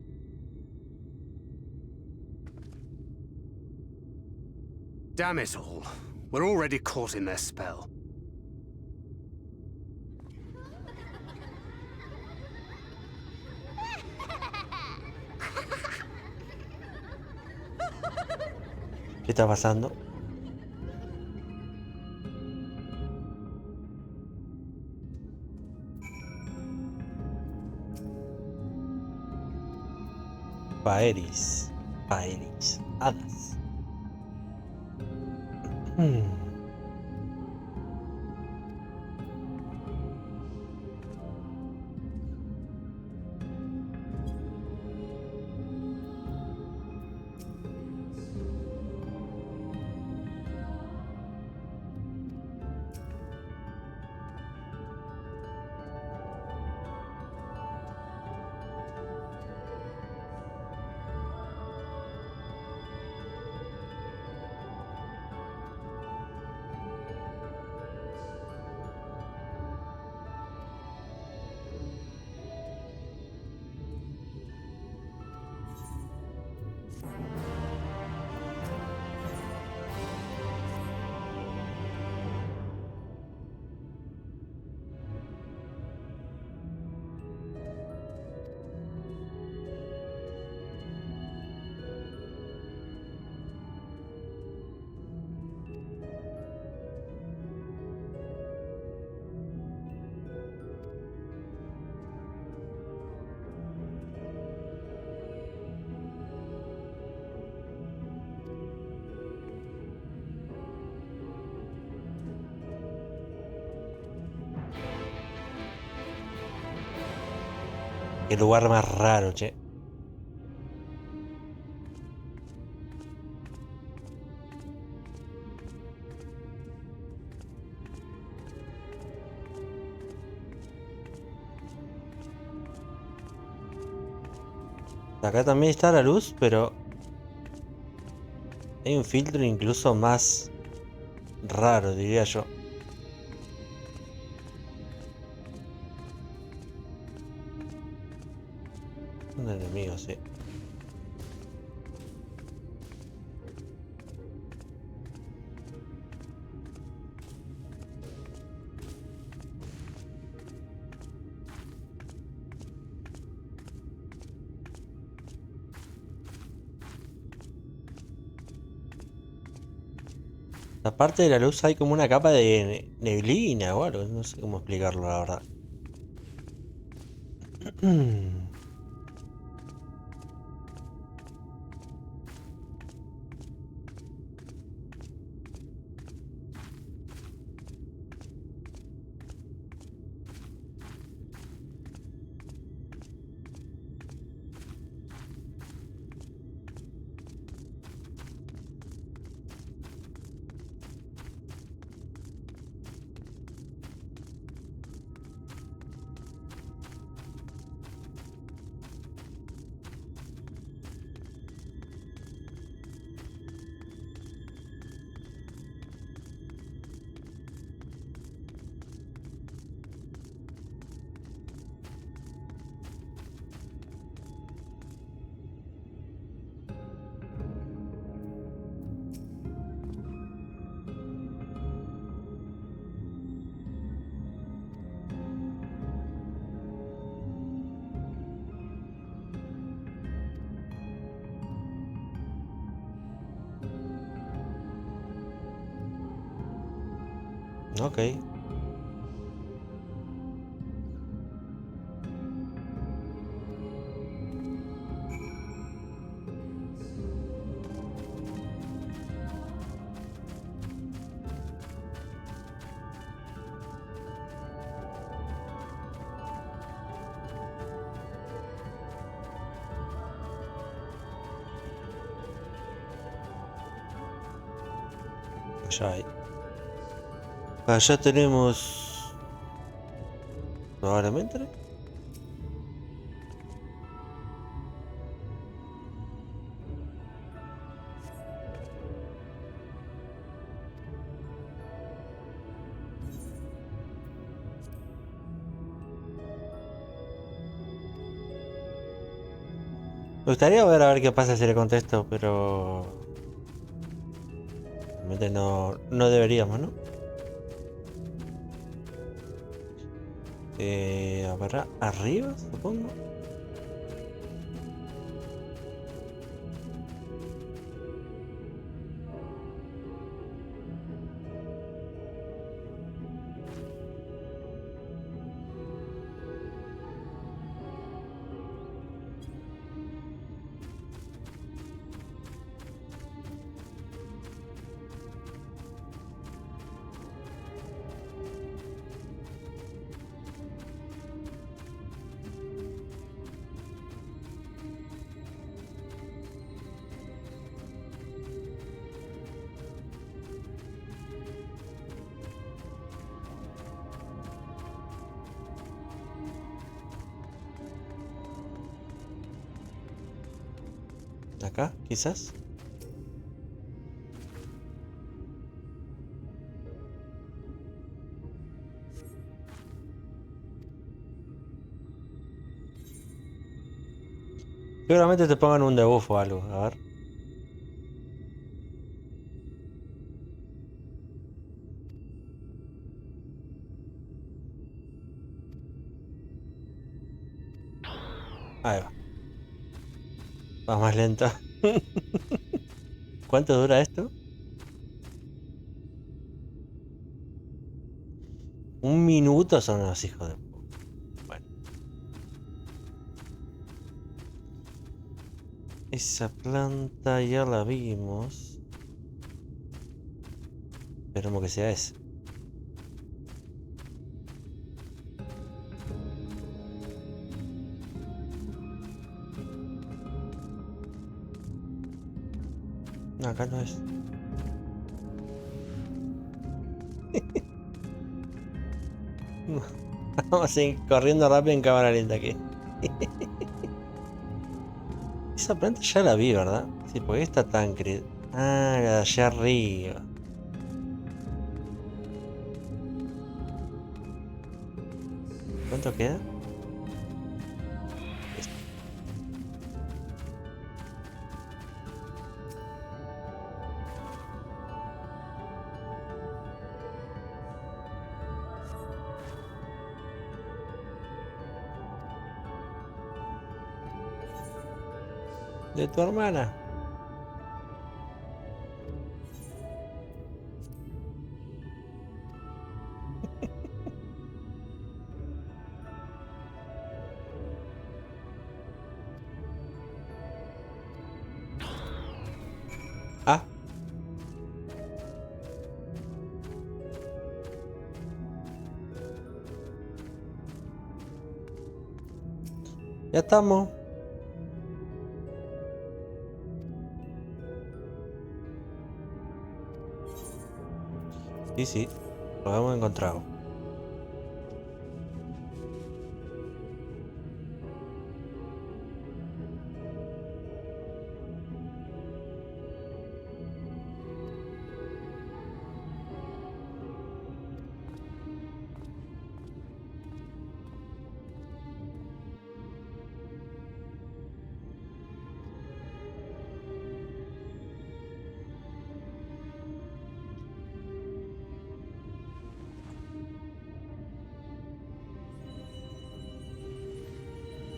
Damn it all. We're already caught in their spell. ¿Qué está pasando? Paeris, hadas. Qué lugar más raro, che. Acá también está la luz, pero hay un filtro incluso más raro, diría yo. Un enemigo, sí. Aparte de la luz hay como una capa de neblina o algo, no sé cómo explicarlo la verdad. Ok. Allá tenemos probablemente. Me gustaría ver a ver qué pasa si le contesto, pero realmente no deberíamos, ¿no? A ver, arriba, supongo. Acá, quizás. Seguramente te pongan un debuff o algo, a ver. Ahí va. Va más lento. ¿Cuánto dura esto? Un minuto son los hijos de... Bueno. Esa planta ya la vimos. Esperemos que sea ese. No, acá no es. Vamos a seguir corriendo rápido en cámara lenta aquí. Esa planta ya la vi, ¿verdad? Sí, porque está tan cre... Ah, la de allá arriba. ¿Cuánto queda? De tu hermana. Ah. Ya estamos. Sí, sí, lo hemos encontrado.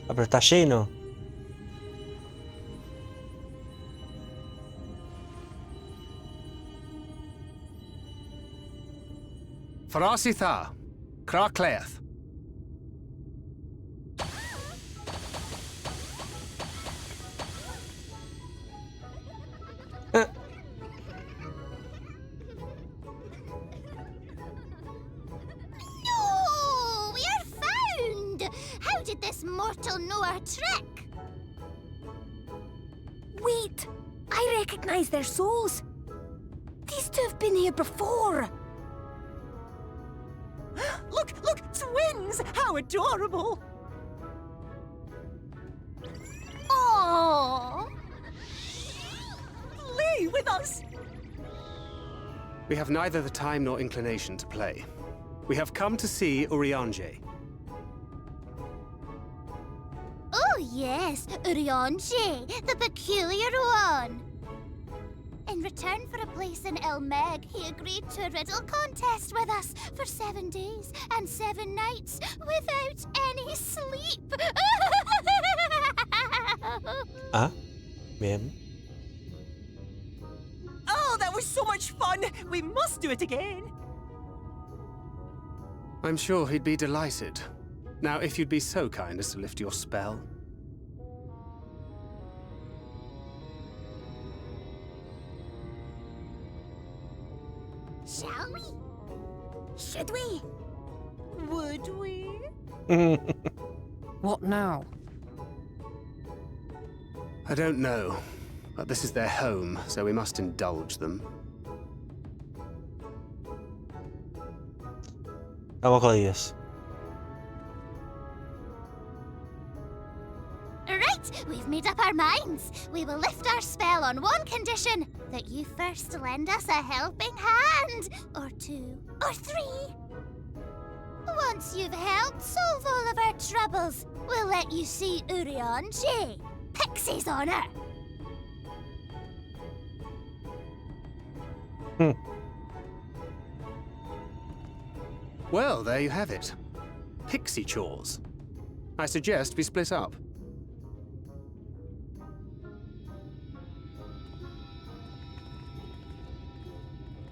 Ah, pero está lleno. Farasitha, Krakleath. No! We are found! How did this mortal know our trick? Wait! I recognize their souls. These two have been here before. Look! Twins! How adorable! Aww! Play with us! We have neither the time nor inclination to play. We have come to see Urianger. Oh yes, Urianger, the peculiar one. In return for a place in Elmeg, he agreed to a riddle contest with us for 7 days and 7 nights without any sleep. Ah, bien. Oh, that was so much fun! We must do it again! I'm sure he'd be delighted. Now, if you'd be so kind as to lift your spell. Shall we? Should we? Would we? What now? I don't know, but this is their home, so we must indulge them. Estamos jodidos. Right, we've made up our minds. We will lift our spell on one condition. That you first lend us a helping hand. Or 2. Or 3. Once you've helped solve all of our troubles, we'll let you see Urianger. Pixie's honor. Well, there you have it. Pixie chores. I suggest we split up.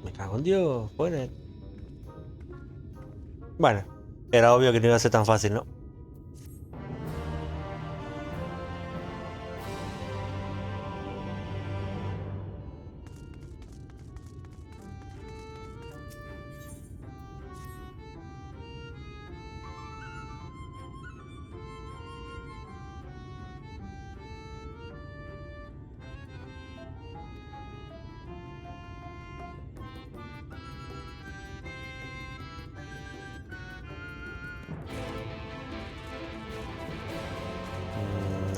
Me cago en Dios, bueno. Bueno, era obvio que no iba a ser tan fácil, ¿no?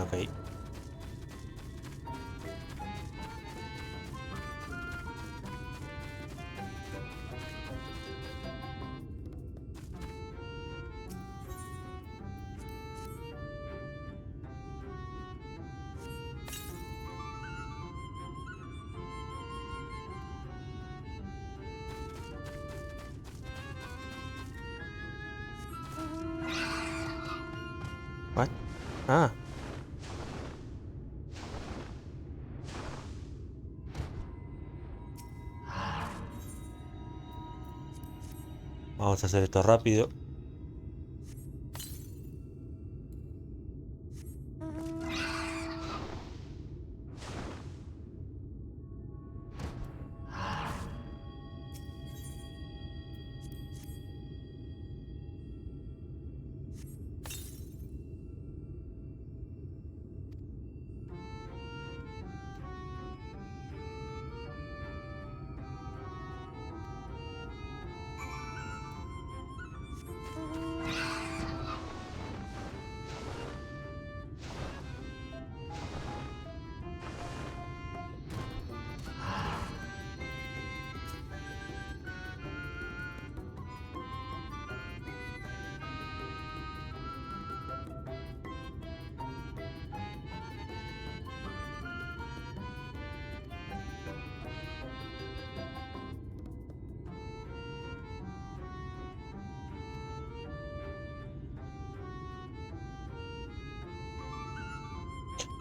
Ok. What? Ah. Vamos a hacer esto rápido.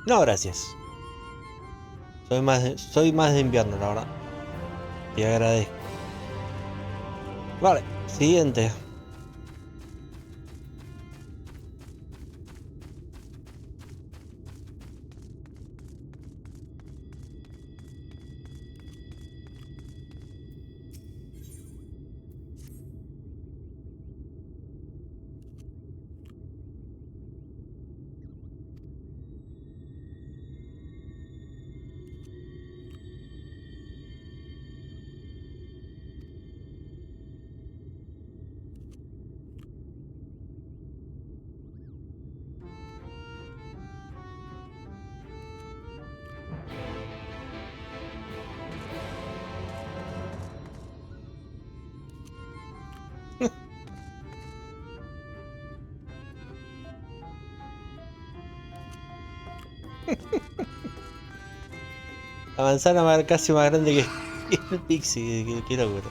No, gracias. Soy más de invierno, la verdad. Y agradezco. Vale, Siguiente. La manzana casi más grande que el Pixie, qué locura.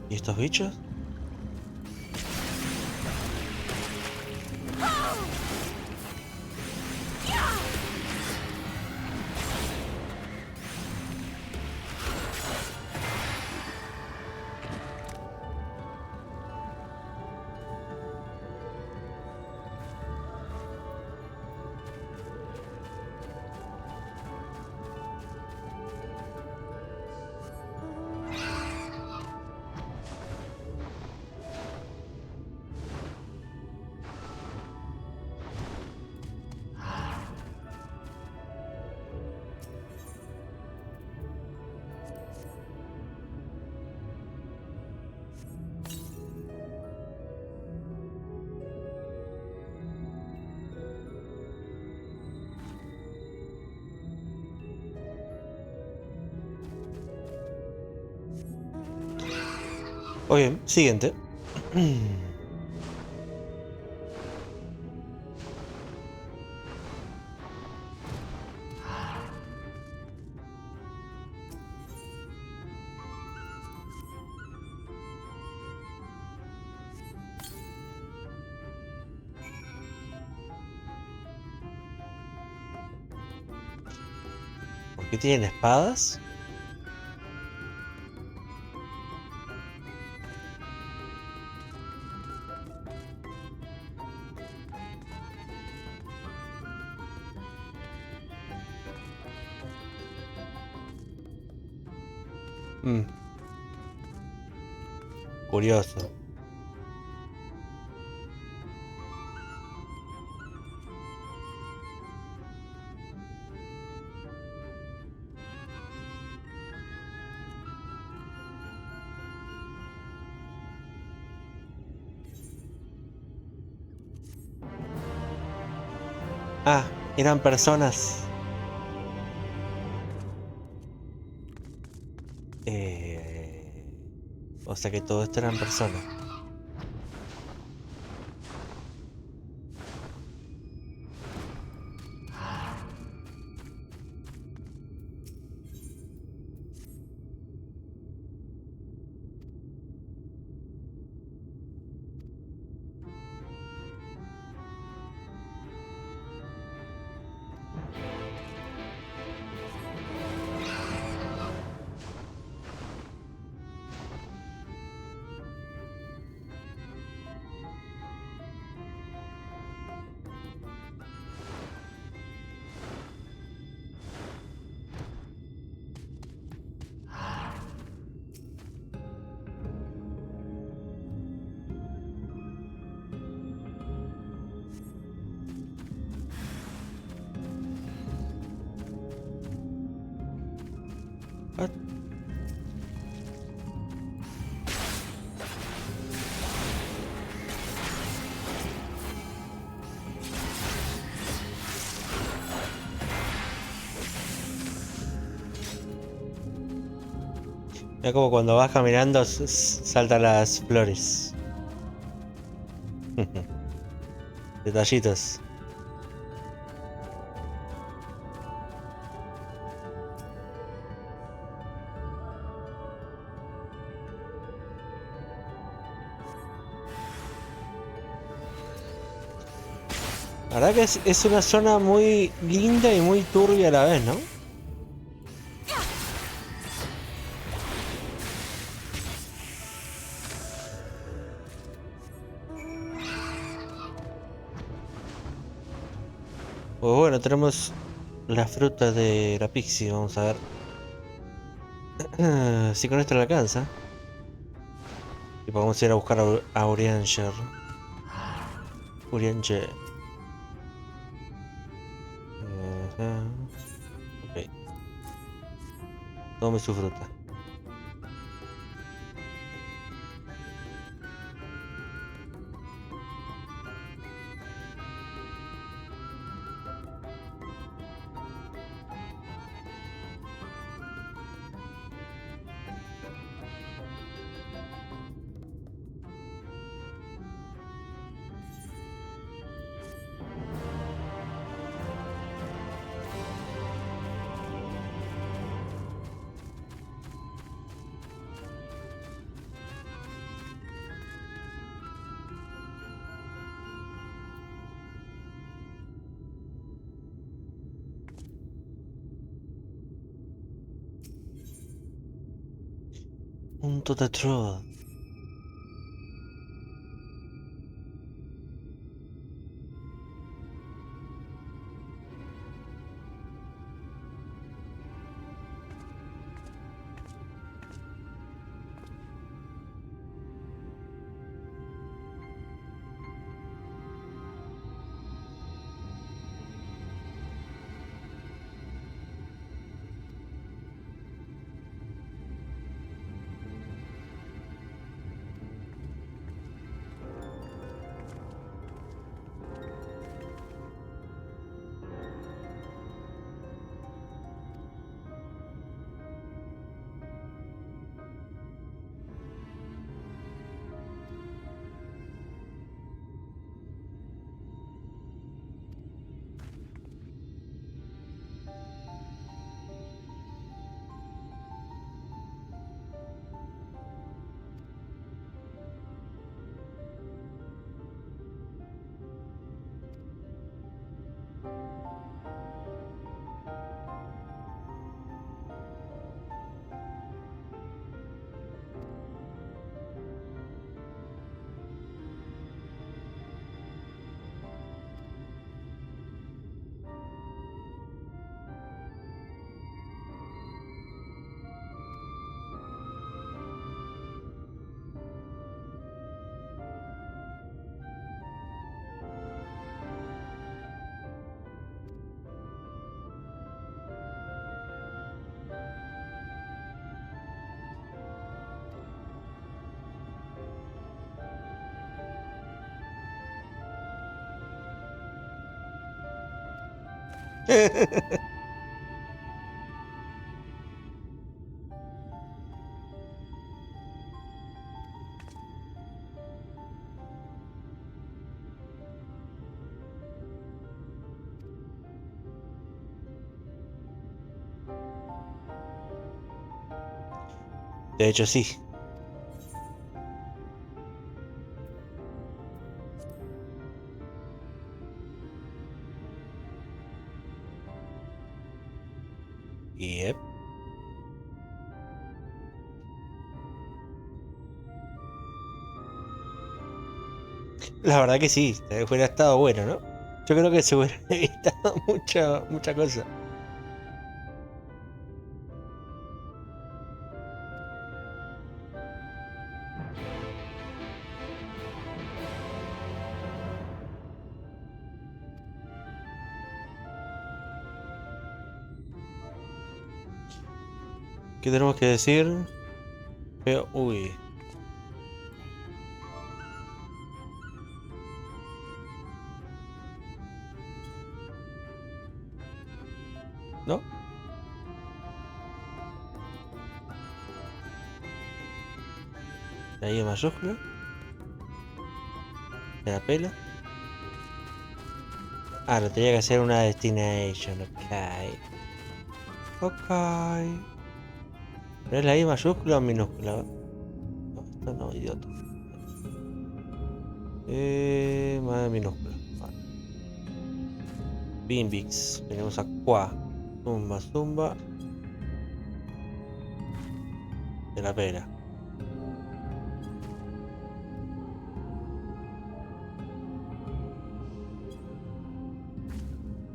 ¿Y estos bichos? Ok, siguiente. ¿Por qué tienen espadas? Curioso. Ah, eran personas. O sea que todo esto eran personas. Es como cuando vas caminando saltan las flores. Detallitos. La verdad que es una zona muy linda y muy turbia a la vez, ¿no? Pues bueno, tenemos la fruta de la Pixie, vamos a ver si con esto le alcanza. Y podemos ir a buscar a Urianger. Urianger. Ok. Tome su fruta. Punto de troll. De hecho, sí. Yep. La verdad que sí, hubiera estado bueno, ¿no? Yo creo que se hubiera evitado mucha cosa. ¿Qué tenemos que decir? Pero, uy. ¿No? Ahí en mayúscula. Me la pela. Ah, lo tenía que hacer una destination, ok. ¿Pero es la I mayúscula o minúscula? No, esto no, idiota. Más minúscula. Vale. Bimbix. Tenemos a Qua. Zumba. De la pera.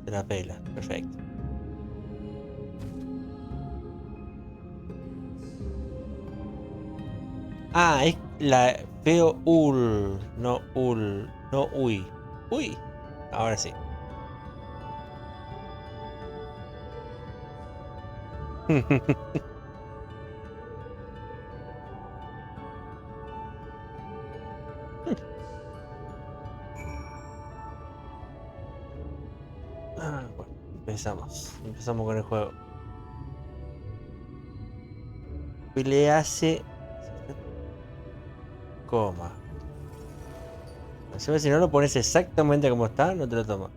De la pela, perfecto. Ah, es la veo ul, no uy. Uy, ahora sí. Bueno, empezamos con el juego. Y le hace coma. Si no lo pones exactamente como está, no te lo toma.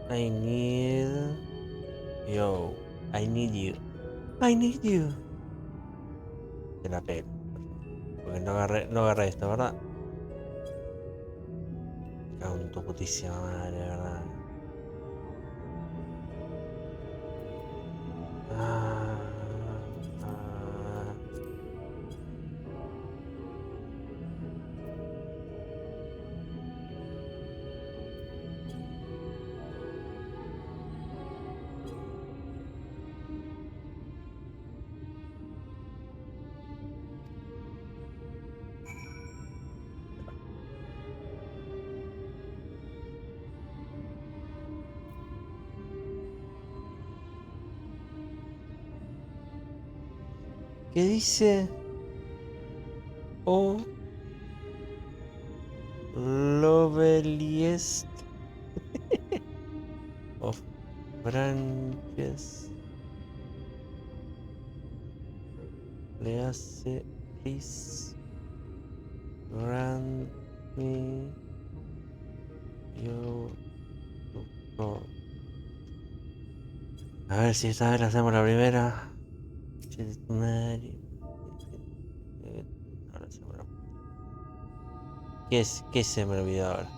I need you. I need you. De la pena. Porque no agarré esto, ¿verdad? Cago en tu putísima madre, ¿verdad? ¿Qué dice? O loveliest of branches. Le hace please grant me your support. A ver si esta vez la hacemos la primera. Ahora se me lo... ¿Qué se me olvidó ahora?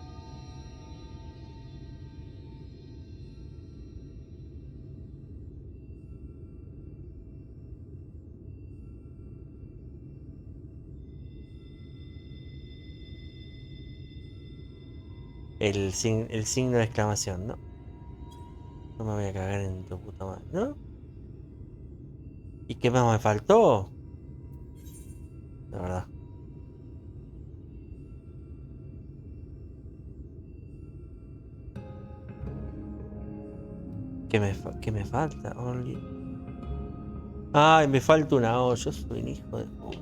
El signo de exclamación, ¿no? No me voy a cagar en tu puta madre, ¿no? ¿Y qué más me faltó? La verdad. ¿Qué me falta? Only. Ay, me falta una O. Yo soy un hijo de puta.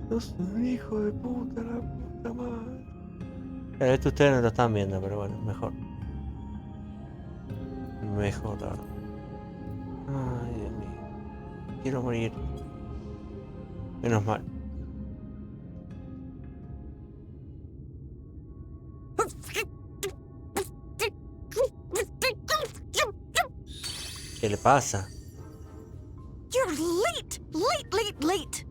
Yo soy un hijo de puta, la puta madre. Claro, esto ustedes no lo están viendo, pero bueno, mejor. Mejor, la verdad. Ay, Dios mío. Quiero morir. Menos mal. ¿Qué le pasa? You're late! Late!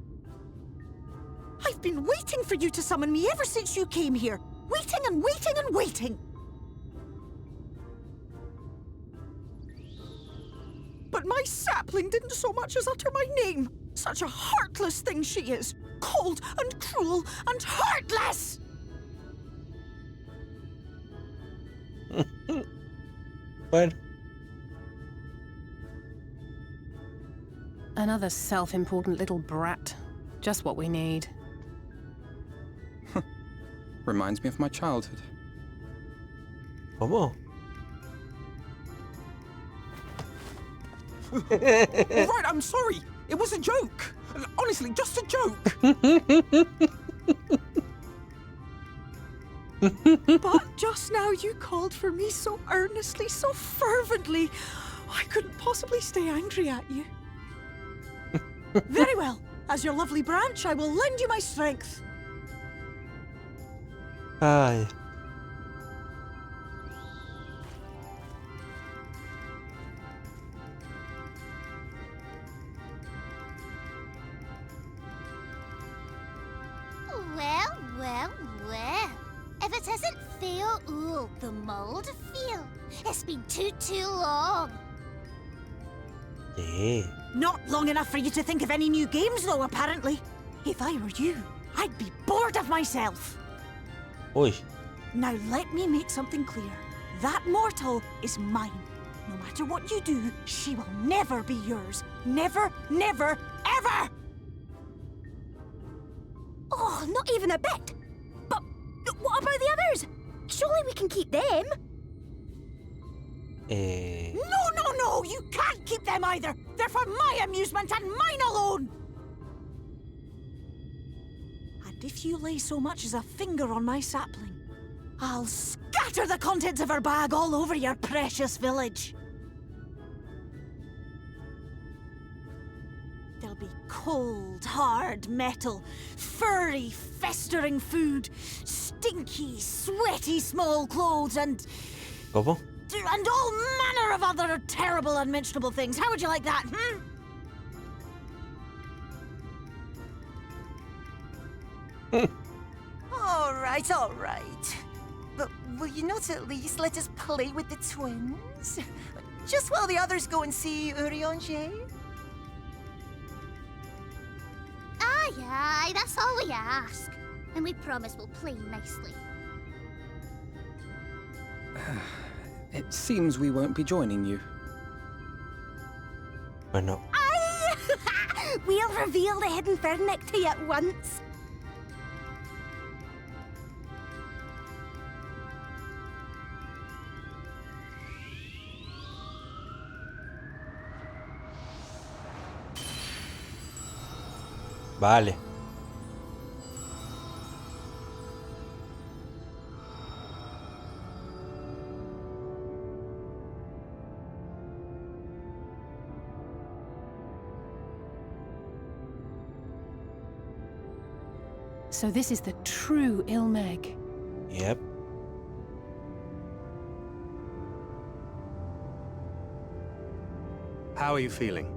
I've been waiting for you to summon me ever since you came here. Waiting. But my sapling didn't so much as utter my name. Such a heartless thing she is. Cold and cruel and heartless! Bueno. Another self-important little brat. Just what we need. Reminds me of my childhood. ¿Cómo? All right, I'm sorry. It was a joke. Honestly, just a joke. But just now you called for me so earnestly, so fervently. I couldn't possibly stay angry at you. Very well. As your lovely branch, I will lend you my strength. Ay. Well, well. If it isn't Theo Ool, the mold feel. It's been too long. Sí. Not long enough for you to think of any new games, though, apparently. If I were you, I'd be bored of myself. Uy. Now let me make something clear. That mortal is mine. No matter what you do, she will never be yours. Never, never, ever! Oh, not even a bit. But what about the others? Surely we can keep them. No, you can't keep them either. They're for my amusement and mine alone. And if you lay so much as a finger on my sapling, I'll scatter the contents of her bag all over your precious village. There'll be cold, hard metal, furry, festering food, stinky, sweaty small clothes, and... ¿Cómo? And all manner of other terrible, unmentionable things. How would you like that, All right. But will you not at least let us play with the twins? Just while the others go and see Urianger? Aye, that's all we ask. And we promise we'll play nicely. It seems we won't be joining you. Bueno. We'll reveal the hidden Fernic to you at once. Vale. So this is the true Ilmeg. Yep. How are you feeling?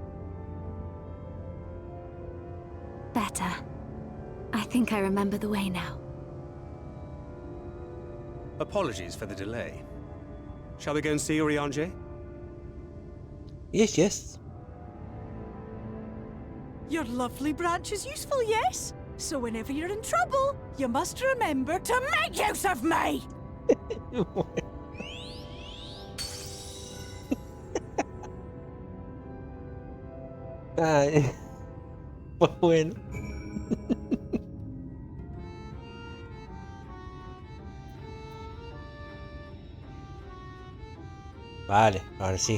Better. I think I remember the way now. Apologies for the delay. Shall we go and see Urianger? Yes. Your lovely branch is useful, yes? So whenever you're in trouble, you must remember to make use of me! Ay, pues bueno. Vale, ahora sí.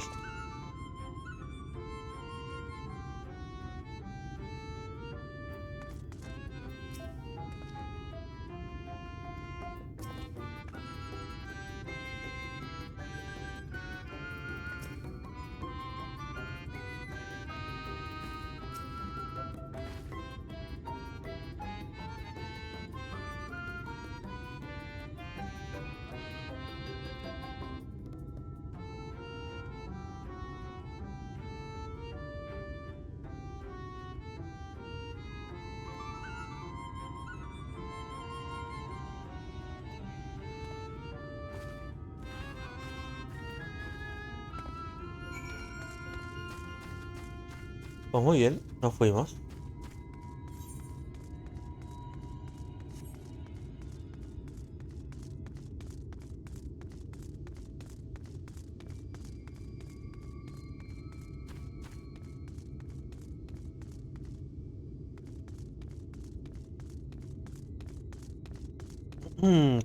Pues muy bien, nos fuimos.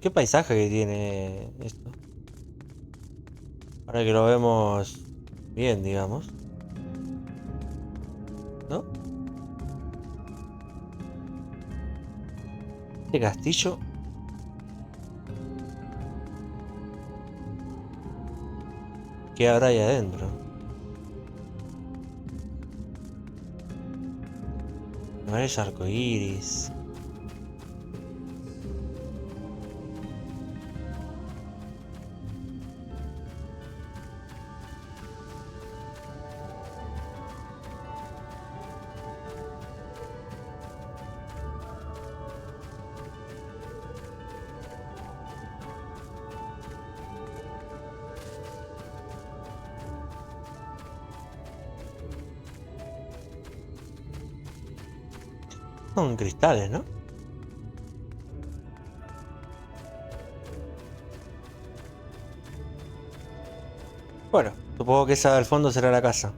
Qué paisaje que tiene esto. Ahora que lo vemos bien, digamos. ¿No? Este castillo. ¿Qué habrá ahí adentro? Varios arcoíris. Son cristales, ¿no? Bueno, supongo que esa del fondo será la casa.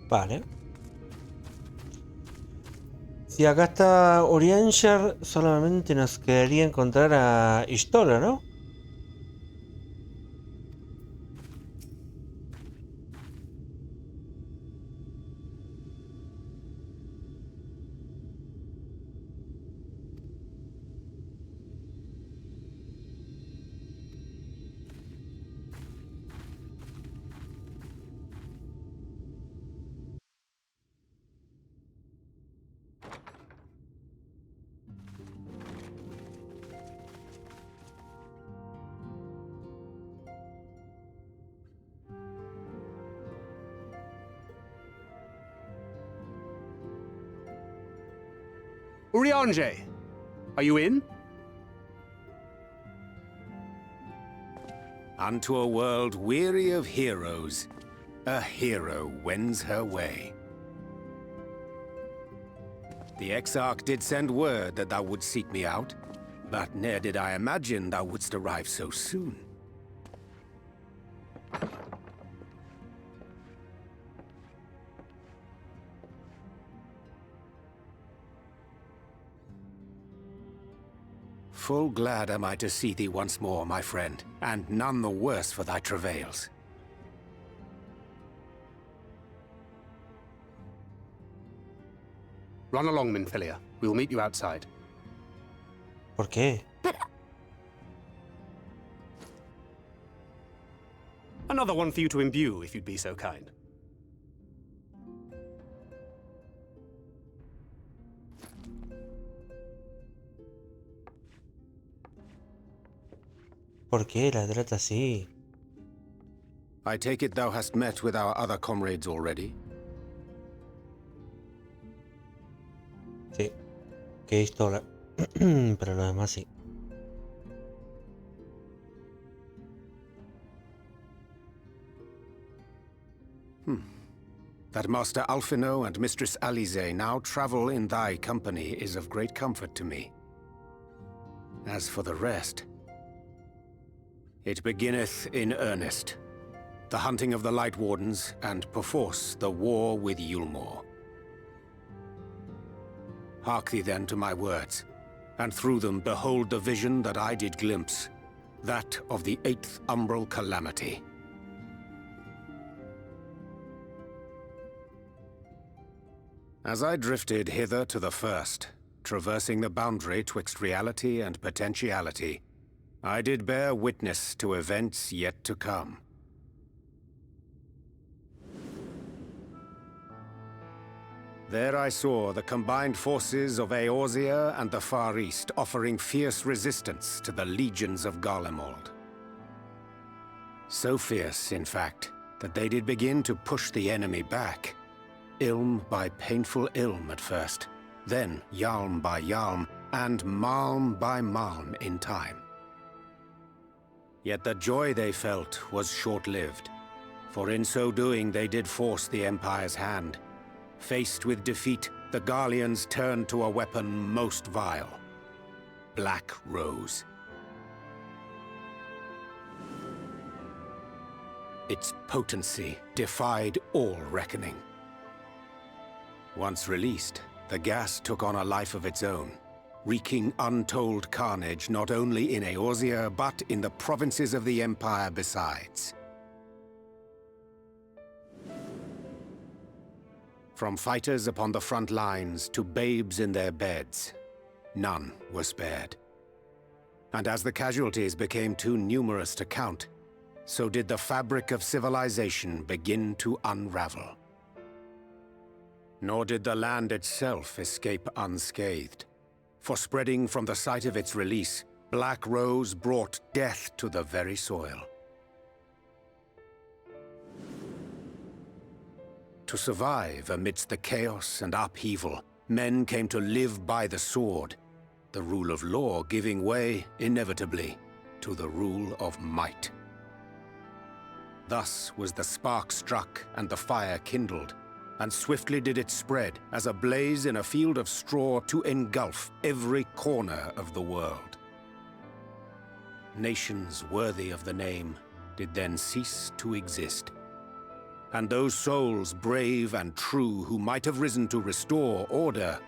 Vale. Si acá está Orianger, solamente nos quedaría encontrar a Ishtora, ¿no? Urianger, are you in? Unto a world weary of heroes, a hero wends her way. The Exarch did send word that thou wouldst seek me out, but ne'er did I imagine thou wouldst arrive so soon. Full glad am I to see thee once more, my friend, and none the worse for thy travails. Run along, Minfilia. We will meet you outside. ¿Por qué? Another one for you to imbue, if you'd be so kind. ¿Por qué la trata así? I take it thou hast met with our other comrades already? Sí. Que Ishtora. Pero lo demás sí. That Master Alphino and Mistress Alize now travel in thy company is of great comfort to me. As for the rest, it beginneth in earnest. The hunting of the Light Wardens, and perforce the war with Yulmore. Hark thee then to my words, and through them behold the vision that I did glimpse, that of the 8th Umbral Calamity. As I drifted hither to the first, traversing the boundary twixt reality and potentiality, I did bear witness to events yet to come. There I saw the combined forces of Eorzea and the Far East offering fierce resistance to the legions of Garlemald. So fierce, in fact, that they did begin to push the enemy back. Ilm by painful ilm at first, then yalm by yalm, and malm by malm in time. Yet the joy they felt was short-lived, for in so doing they did force the Empire's hand. Faced with defeat, the Garleans turned to a weapon most vile: Black Rose. Its potency defied all reckoning. Once released, the gas took on a life of its own, wreaking untold carnage not only in Eorzea, but in the provinces of the Empire besides. From fighters upon the front lines to babes in their beds, none were spared. And as the casualties became too numerous to count, so did the fabric of civilization begin to unravel. Nor did the land itself escape unscathed, for spreading from the site of its release, Black Rose brought death to the very soil. To survive amidst the chaos and upheaval, men came to live by the sword, the rule of law giving way, inevitably, to the rule of might. Thus was the spark struck and the fire kindled, and swiftly did it spread as a blaze in a field of straw to engulf every corner of the world. Nations worthy of the name did then cease to exist, and those souls brave and true who might have risen to restore order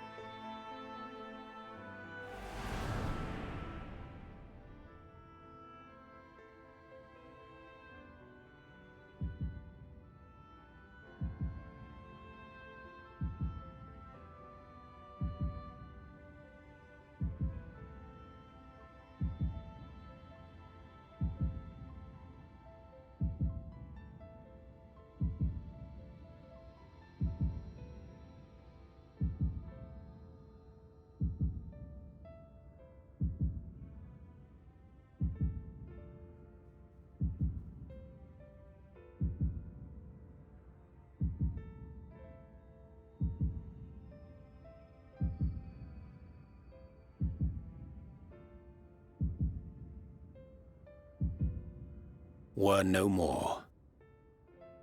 were no more.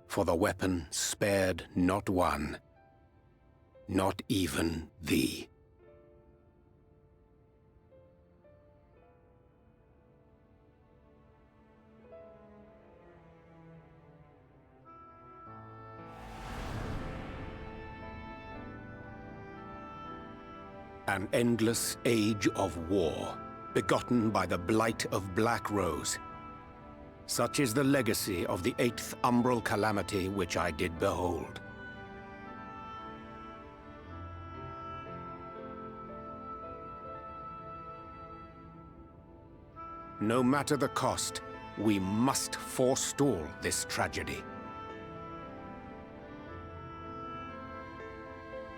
For the weapon spared not one, not even thee. An endless age of war, begotten by the blight of Black Rose. Such is the legacy of the 8th umbral calamity which I did behold. No matter the cost, we must forestall this tragedy.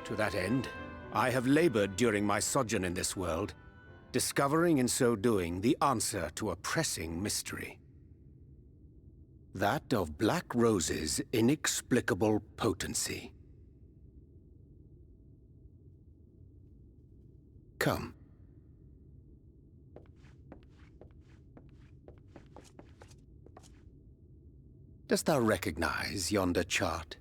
To that end, I have labored during my sojourn in this world, discovering in so doing the answer to a pressing mystery. That of Black Rose's inexplicable potency. Come. Dost thou recognize yonder chart?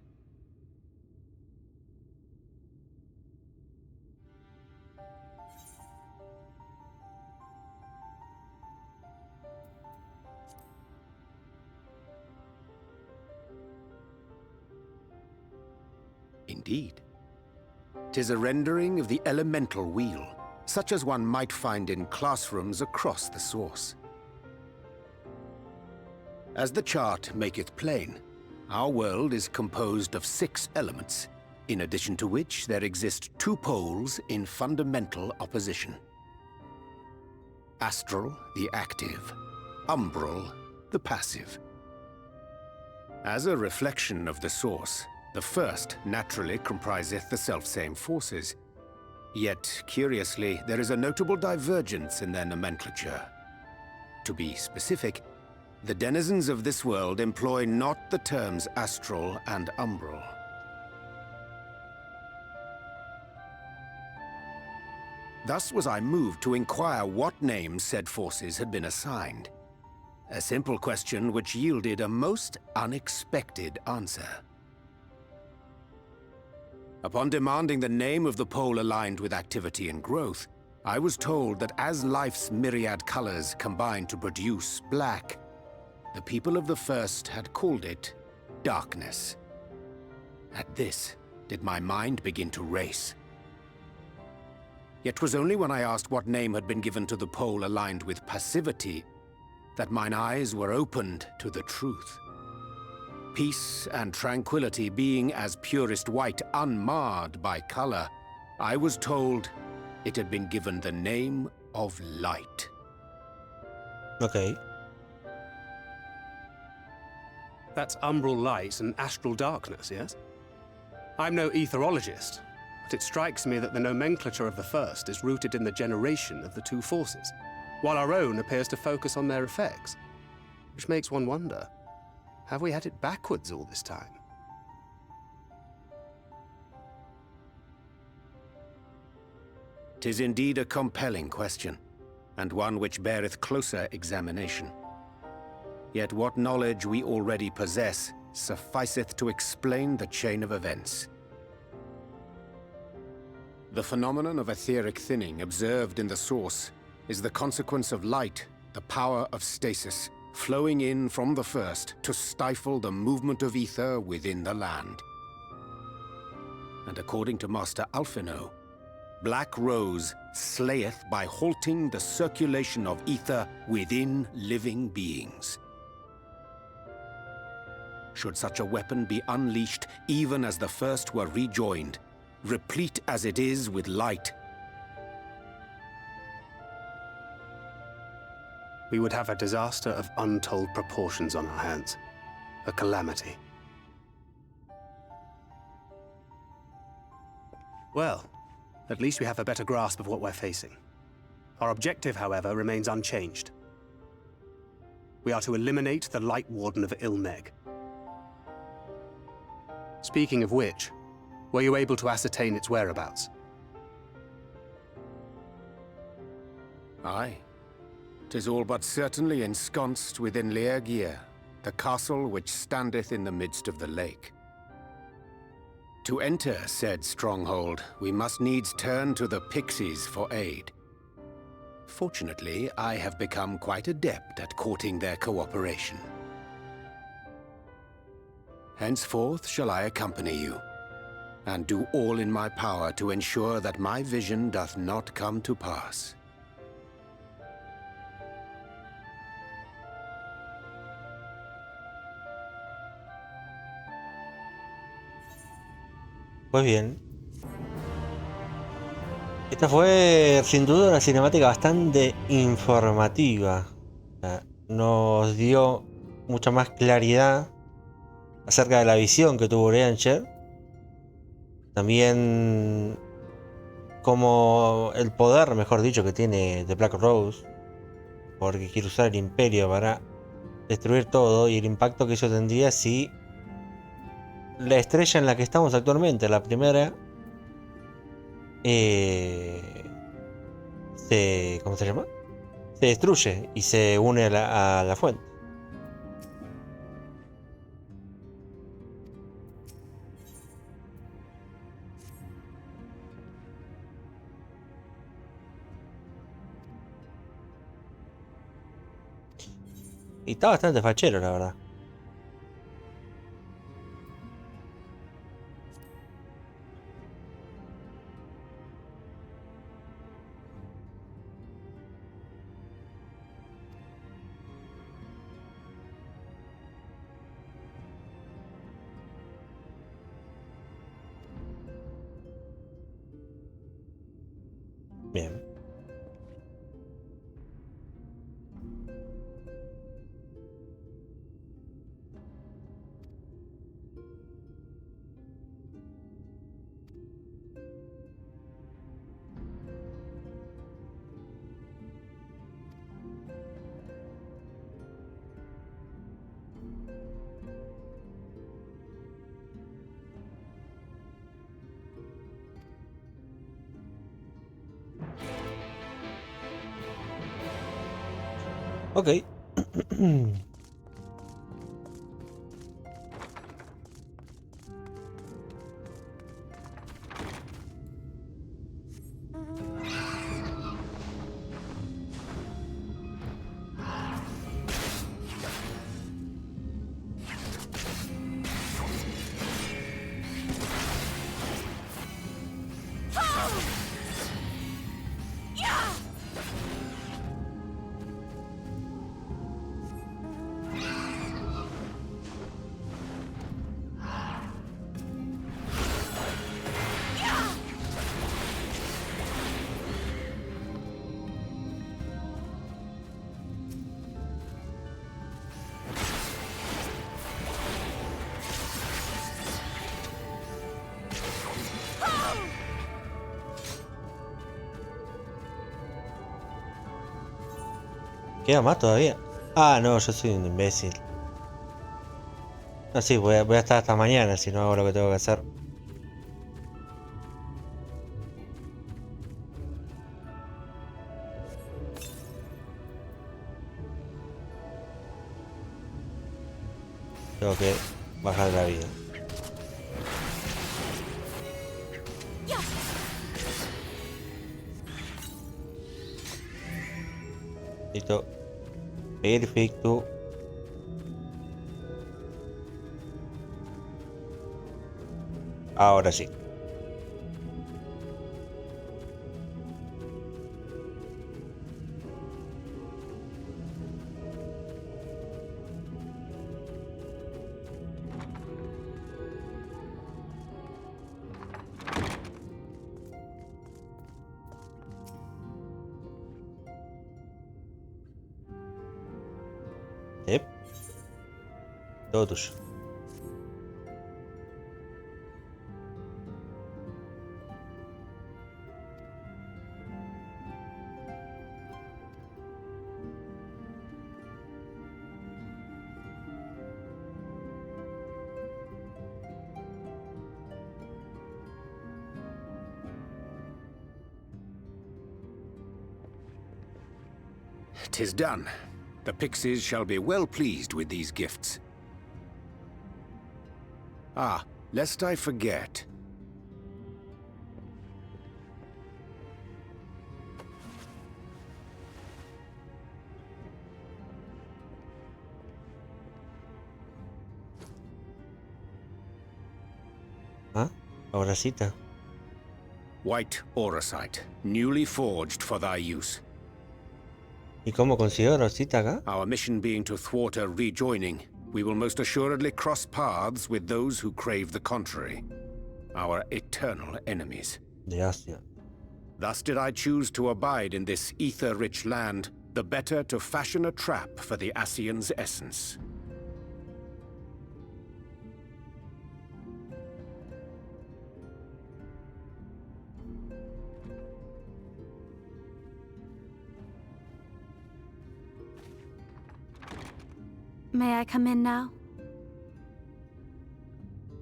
Indeed. 'Tis a rendering of the elemental wheel, such as one might find in classrooms across the source. As the chart maketh plain, our world is composed of 6 elements, in addition to which there exist 2 poles in fundamental opposition. Astral, the active; umbral, the passive. As a reflection of the source, the first naturally compriseth the selfsame forces. Yet, curiously, there is a notable divergence in their nomenclature. To be specific, the denizens of this world employ not the terms astral and umbral. Thus was I moved to inquire what names said forces had been assigned. A simple question which yielded a most unexpected answer. Upon demanding the name of the pole aligned with activity and growth, I was told that as life's myriad colors combine to produce black, the people of the First had called it darkness. At this, did my mind begin to race. Yet 'twas only when I asked what name had been given to the pole aligned with passivity that mine eyes were opened to the truth. Peace and tranquility being as purest white, unmarred by color, I was told it had been given the name of light. Okay. That's umbral light and astral darkness, yes? I'm no etherologist, but it strikes me that the nomenclature of the First is rooted in the generation of the two forces, while our own appears to focus on their effects. Which makes one wonder, have we had it backwards all this time? "'Tis indeed a compelling question, and one which beareth closer examination. Yet what knowledge we already possess sufficeth to explain the chain of events. The phenomenon of etheric thinning observed in the source is the consequence of light, the power of stasis, flowing in from the First to stifle the movement of ether within the land. And according to Master Alphino, Black Rose slayeth by halting the circulation of ether within living beings. Should such a weapon be unleashed even as the First were rejoined, replete as it is with light, we would have a disaster of untold proportions on our hands. A calamity. Well, at least we have a better grasp of what we're facing. Our objective, however, remains unchanged. We are to eliminate the Light Warden of Ilmeg. Speaking of which, were you able to ascertain its whereabouts? Aye. 'Tis all but certainly ensconced within Leergear, the castle which standeth in the midst of the lake. To enter said stronghold, we must needs turn to the pixies for aid. Fortunately, I have become quite adept at courting their cooperation. Henceforth shall I accompany you, and do all in my power to ensure that my vision doth not come to pass. Pues bien. Esta fue sin duda una cinemática bastante informativa. Nos dio mucha más claridad acerca de la visión que tuvo Reacher. También como el poder, mejor dicho, que tiene The Black Rose. Porque quiere usar el Imperio para destruir todo y el impacto que eso tendría si la estrella en la que estamos actualmente, la primera, ¿cómo se llama? Se destruye y se une a la fuente. Y está bastante fachero, la verdad. Bien. Ok. ¿Queda más todavía? Ah, no, yo soy un imbécil. No, sí, voy a estar hasta mañana si no hago lo que tengo que hacer. Tengo que bajar la vida. Listo. Perfecto. Ahora sí. Todo tuyo. "'Tis done. The pixies shall be well pleased with these gifts. Ah, lest I forget. ¿Ah? Auracita. White auracite, newly forged for thy use. ¿Y cómo consiguió Auracita acá? Our mission being to thwart a rejoining, we will most assuredly cross paths with those who crave the contrary. Our eternal enemies. De Asia. Thus did I choose to abide in this ether-rich land, the better to fashion a trap for the Ascians' essence. May I come in now?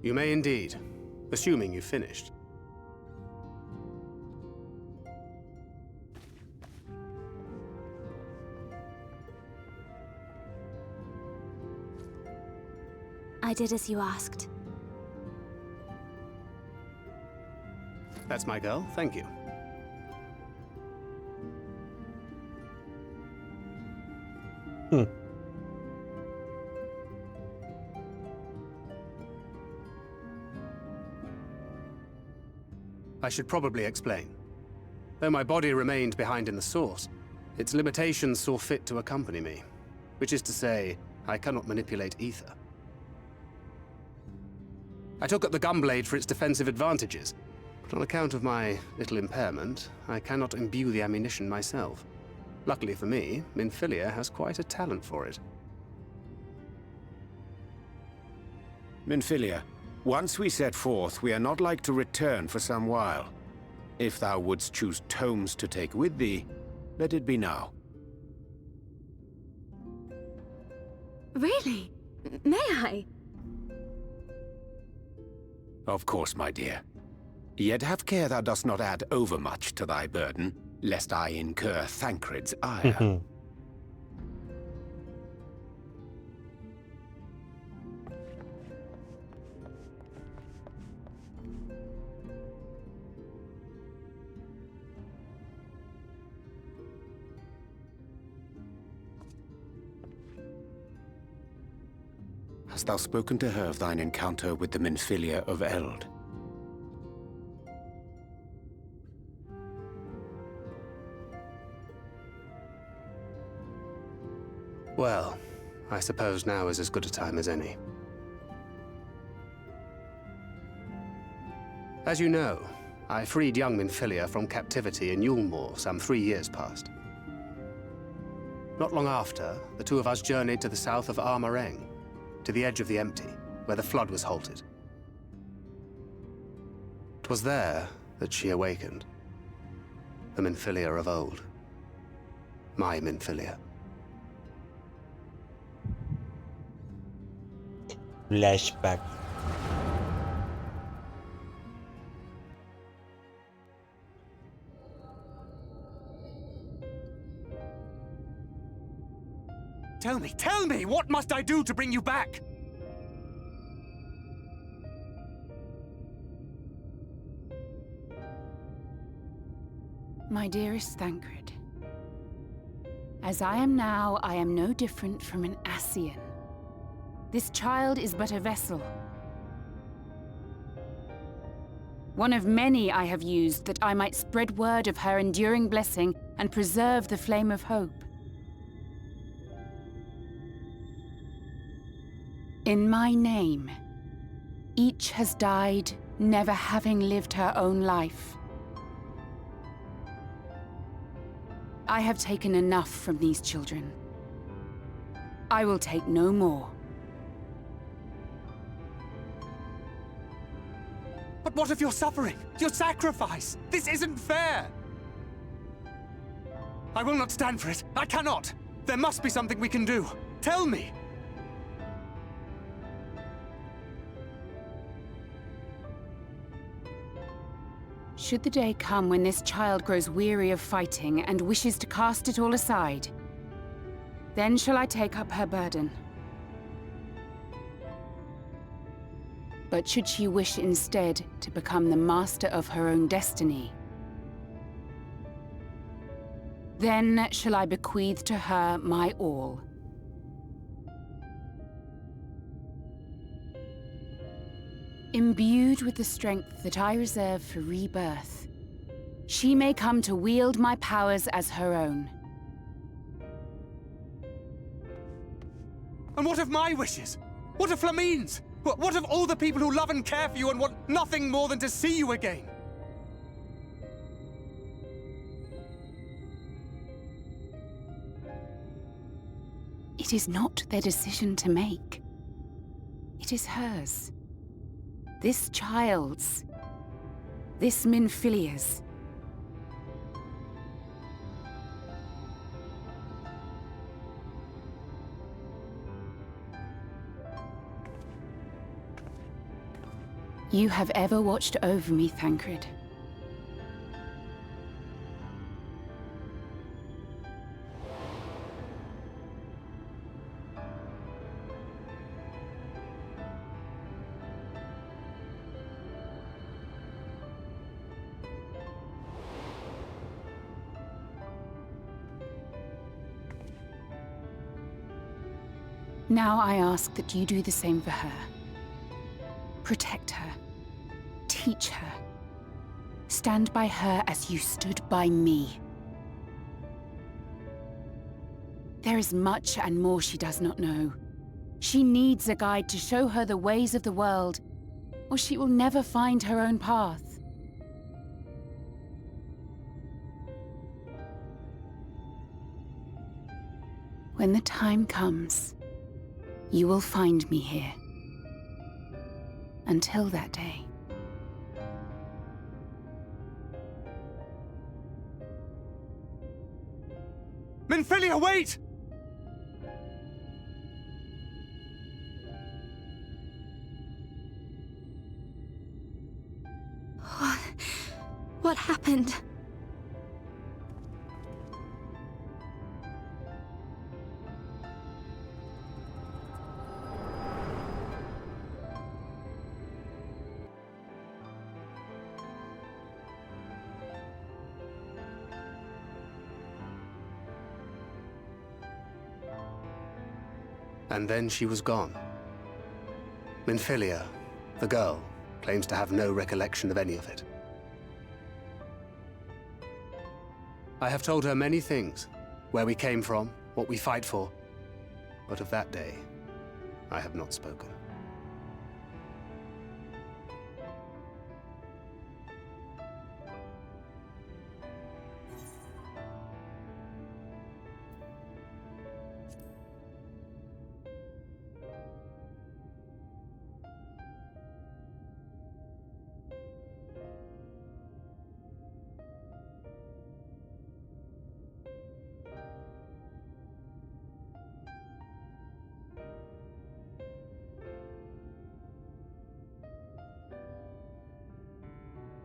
You may indeed, assuming you've finished. I did as you asked. That's my girl, thank you. I should probably explain. Though my body remained behind in the source, its limitations saw fit to accompany me. Which is to say, I cannot manipulate ether. I took up the gunblade for its defensive advantages, but on account of my little impairment, I cannot imbue the ammunition myself. Luckily for me, Minfilia has quite a talent for it. Minfilia, once we set forth, we are not like to return for some while. If thou wouldst choose tomes to take with thee, let it be now. Really? May I? Of course, my dear. Yet have care thou dost not add overmuch to thy burden, lest I incur Thancred's ire. Hast thou spoken to her of thine encounter with the Minfilia of Eld? Well, I suppose now is as good a time as any. As you know, I freed young Minfilia from captivity in Yulmore some 3 years past. Not long after, the two of us journeyed to the south of Armareng, to the edge of the Empty, where the flood was halted. 'Twas there that she awakened. The Minfilia of old. My Minfilia. Flashback. Tell me, what must I do to bring you back? My dearest Thancred, as I am now, I am no different from an Ascian. This child is but a vessel. One of many I have used that I might spread word of her enduring blessing and preserve the flame of hope. In my name, each has died, never having lived her own life. I have taken enough from these children. I will take no more. But what of your suffering? Your sacrifice? This isn't fair! I will not stand for it. I cannot! There must be something we can do. Tell me! Should the day come when this child grows weary of fighting and wishes to cast it all aside, then shall I take up her burden. But should she wish instead to become the master of her own destiny, then shall I bequeath to her my all. Imbued with the strength that I reserve for rebirth, she may come to wield my powers as her own. And what of my wishes? What of Flamine's? What of all the people who love and care for you and want nothing more than to see you again? It is not their decision to make. It is hers. This child's. This Minfilia's. You have ever watched over me, Thancred. Now I ask that you do the same for her. Protect her. Teach her. Stand by her as you stood by me. There is much and more she does not know. She needs a guide to show her the ways of the world, or she will never find her own path. When the time comes, you will find me here. Until that day. Minfilia, wait! What happened? And then she was gone. Minfilia, the girl, claims to have no recollection of any of it. I have told her many things. Where we came from, what we fight for. But of that day, I have not spoken.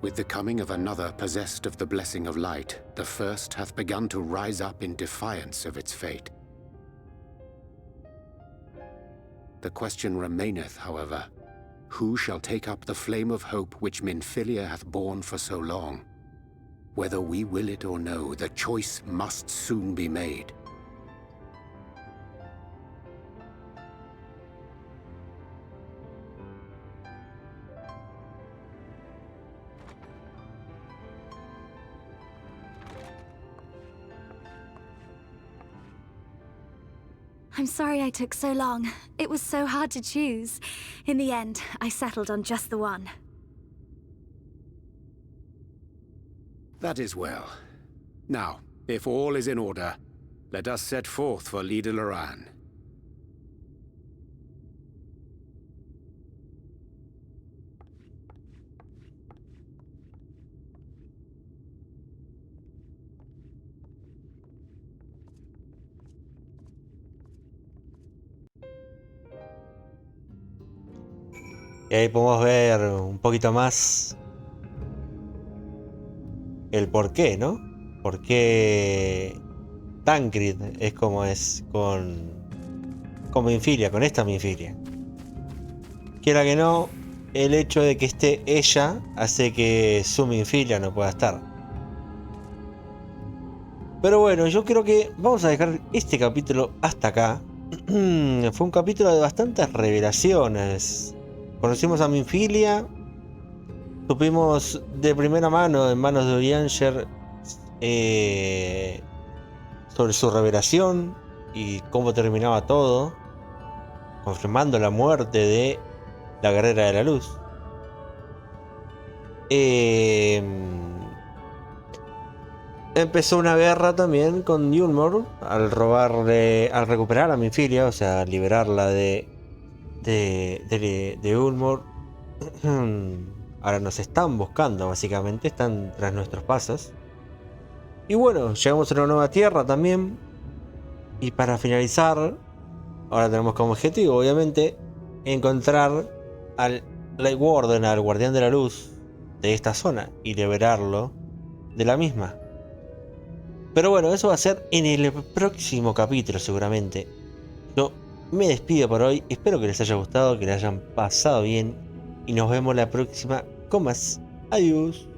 With the coming of another possessed of the blessing of light, the first hath begun to rise up in defiance of its fate. The question remaineth, however, who shall take up the flame of hope which Minfilia hath borne for so long? Whether we will it or no, the choice must soon be made. I'm sorry I took so long. It was so hard to choose. In the end, I settled on just the one. That is well. Now, if all is in order, let us set forth for Lida Loran. Y ahí podemos ver un poquito más el por qué, ¿no? Por qué Tancred es como es con Minfilia, con esta Minfilia. Quiera que no, el hecho de que esté ella hace que su Minfilia no pueda estar. Pero bueno, yo creo que vamos a dejar este capítulo hasta acá. Fue un capítulo de bastantes revelaciones. Conocimos a Minfilia, supimos de primera mano, en manos de Urianger, sobre su revelación y cómo terminaba todo, confirmando la muerte de la guerrera de la luz. Empezó una guerra también con Yulmor al recuperar a Minfilia, o sea, liberarla de Ulmor. Ahora nos están buscando, básicamente, están tras nuestros pasos. Y bueno, llegamos a una nueva tierra también. Y para finalizar, ahora tenemos como objetivo, obviamente, encontrar al Light Warden, al guardián de la luz de esta zona, y liberarlo de la misma. Pero bueno, eso va a ser en el próximo capítulo seguramente. Yo me despido por hoy, espero que les haya gustado, que les hayan pasado bien y nos vemos la próxima con más. Adiós.